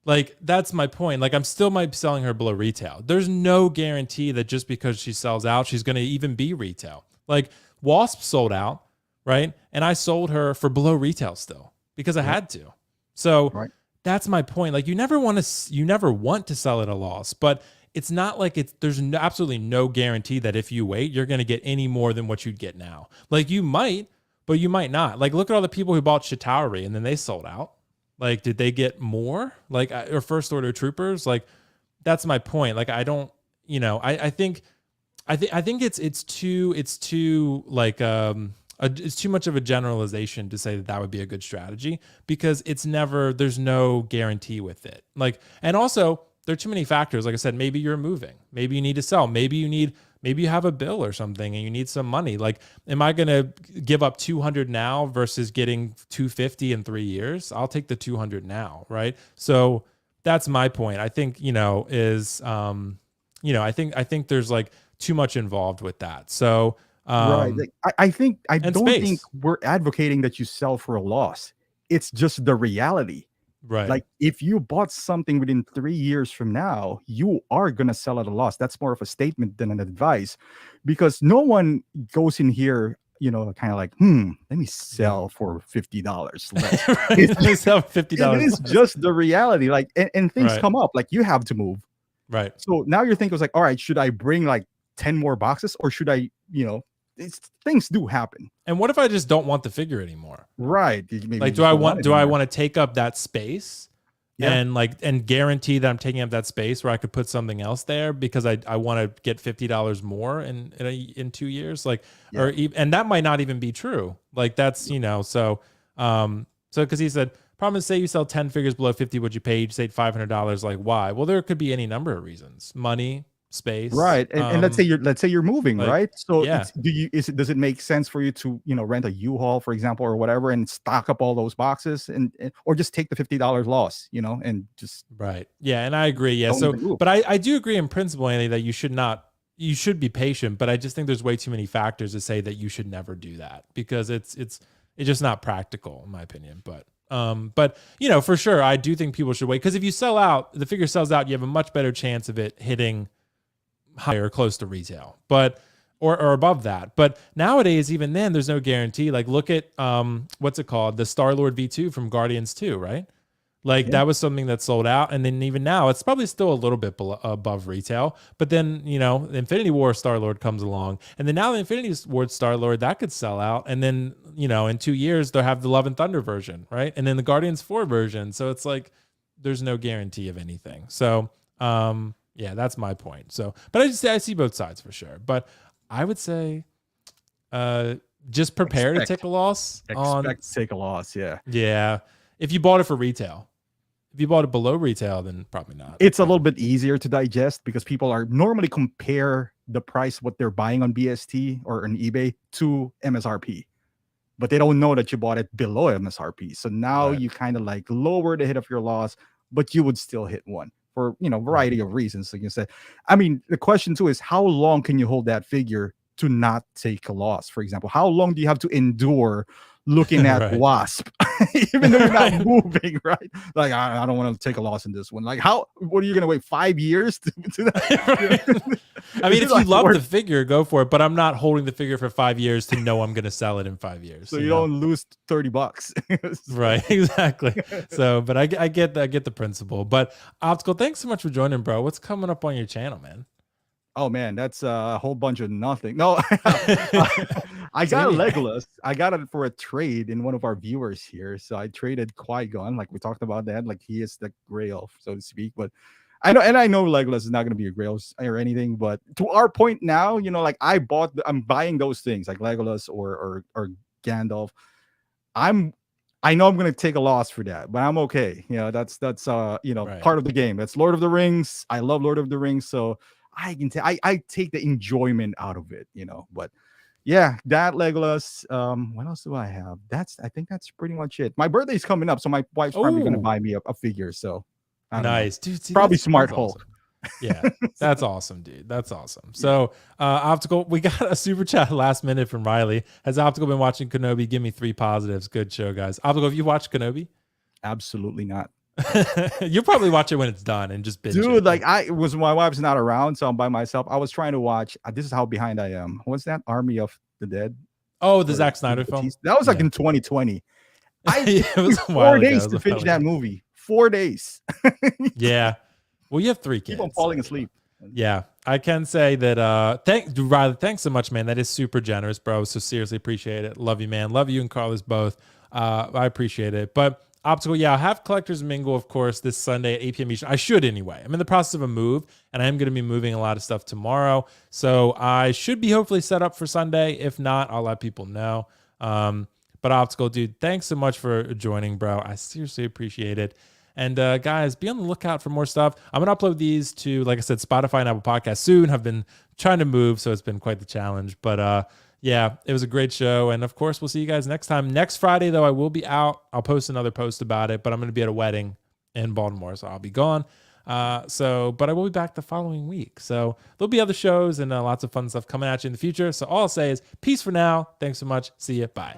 Like, that's my point. Like, I'm still might be selling her below retail. There's no guarantee that just because she sells out, she's going to even be retail. Like, Wasp sold out, right? And I sold her for below retail still because I had to. So that's my point. Like, you never want to sell at a loss, but it's not like there's absolutely no guarantee that if you wait, you're going to get any more than what you'd get now. Like, you might, but you might not. Like, look at all the people who bought Chitauri and then they sold out. Like, did they get more? Like, or First Order Troopers? Like, that's my point. Like, I don't, I think it's too like, it's too much of a generalization to say that would be a good strategy, because there's no guarantee with it. Like, and also there are too many factors. Like I said, maybe you're moving, maybe you need to sell, maybe you have a bill or something and you need some money. Like, am I going to give up 200 now versus getting 250 in 3 years? I'll take the 200 now. Right. So that's my point. I think, I think there's like too much involved with that. So, right. Like, I don't think we're advocating that you sell for a loss. It's just the reality. Right. Like, if you bought something within 3 years from now, you are going to sell at a loss. That's more of a statement than an advice, because no one goes in here, kind of like, let me sell for $50 less. Right. Let me sell $50. It is just the reality. Like, and things come up, like you have to move. Right. So now you're thinking, like, all right, should I bring like 10 more boxes, or should I, things do happen. And what if I just don't want the figure anymore? Right. Maybe like, do I want to take up that space and guarantee that I'm taking up that space where I could put something else there because I want to get $50 more in 2 years? Like, and that might not even be true. Like, that's, so because he said, problem is, say you sell 10 figures below 50, would you pay? You say $500. Like, why? Well, there could be any number of reasons. Money, space, right? And let's say you're moving, like, right? So does it make sense for you to rent a U-Haul, for example, or whatever, and stock up all those boxes, and or just take the $50 loss, and just and I agree. So, but I do agree in principle, Andy, that you should be patient, but I just think there's way too many factors to say that you should never do that, because it's just not practical, in my opinion. But for sure, I do think people should wait, because if you sell out, the figure sells out, you have a much better chance of it hitting higher, close to retail, but or above that. But nowadays, even then, there's no guarantee. Like, look at what's it called, the Star-Lord V2 from Guardians 2, right? Like, that was something that sold out, and then even now, it's probably still a little bit above retail. But then, the Infinity War Star-Lord comes along, and then now the Infinity War Star-Lord, that could sell out, and then in 2 years they'll have the Love and Thunder version, right? And then the Guardians 4 version. So it's like there's no guarantee of anything. So yeah, that's my point. So, but I see both sides for sure. But I would say, just prepare to take a loss. Expect to take a loss. Yeah. Yeah. If you bought it for retail, if you bought it below retail, then probably not. It's a little bit easier to digest, because people are normally compare the price what they're buying on BST or on eBay to MSRP, but they don't know that you bought it below MSRP. So now you kind of like lower the hit of your loss, but you would still hit one. For variety of reasons. Like you said, I mean, the question too is, how long can you hold that figure to not take a loss? For example, how long do you have to endure looking at Right. Wasp, even though you're not moving, right? Like, I don't want to take a loss in this one. Like, what are you going to wait 5 years to that? I mean, if you love the figure, go for it. But I'm not holding the figure for 5 years to know I'm going to sell it in 5 years. So you don't lose $30. Right, exactly. So, but I get the principle. But Optical, thanks so much for joining, bro. What's coming up on your channel, man? Oh man, that's a whole bunch of nothing. No, I got a Legolas. I got it for a trade in one of our viewers here. So I traded Qui-Gon, like we talked about that. Like he is the grail, so to speak. But I know Legolas is not going to be a grail or anything. But to our point now, like I'm buying those things like Legolas or Gandalf. I know I'm going to take a loss for that, but I'm okay. That's right. Part of the game. That's Lord of the Rings. I love Lord of the Rings, so I take the enjoyment out of it, but yeah, that Legolas. What else do I have? I think that's pretty much it. My birthday's coming up, so my wife's probably going to buy me a figure. So nice, dude. See, probably smart hole. Awesome. Yeah, that's awesome, dude. That's awesome. So, Optical, we got a super chat last minute from Riley. Has Optical been watching Kenobi? Give me 3 positives. Good show, guys. Optical, have you watched Kenobi? Absolutely not. You'll probably watch it when it's done and just binge dude it. Like my wife's not around, so I'm by myself. I was trying to watch this is how behind I am. What's that? Army of the Dead? Oh, the Zack Snyder film. That was like in 2020. It was 4 days to finish that movie. 4 days. Yeah, well, you have 3 kids. Keep on falling asleep. Yeah, I can say that. Riley, thanks so much, man. That is super generous, bro. So seriously appreciate it. Love you, man. Love you and Carlos both. I appreciate it. But Optical, yeah, I'll have Collectors Mingle, of course, this Sunday at 8 p.m. Eastern. I should anyway. I'm in the process of a move, and I am going to be moving a lot of stuff tomorrow. So I should be hopefully set up for Sunday. If not, I'll let people know. But Optical, dude, thanks so much for joining, bro. I seriously appreciate it. And guys, be on the lookout for more stuff. I'm going to upload these to, like I said, Spotify and Apple Podcasts soon. I've been trying to move, so it's been quite the challenge. But yeah, it was a great show. And of course, we'll see you guys next time. Next Friday, though, I will be out. I'll post another post about it, but I'm going to be at a wedding in Baltimore, so I'll be gone. But I will be back the following week. So there'll be other shows and lots of fun stuff coming at you in the future. So all I'll say is peace for now. Thanks so much. See you. Bye.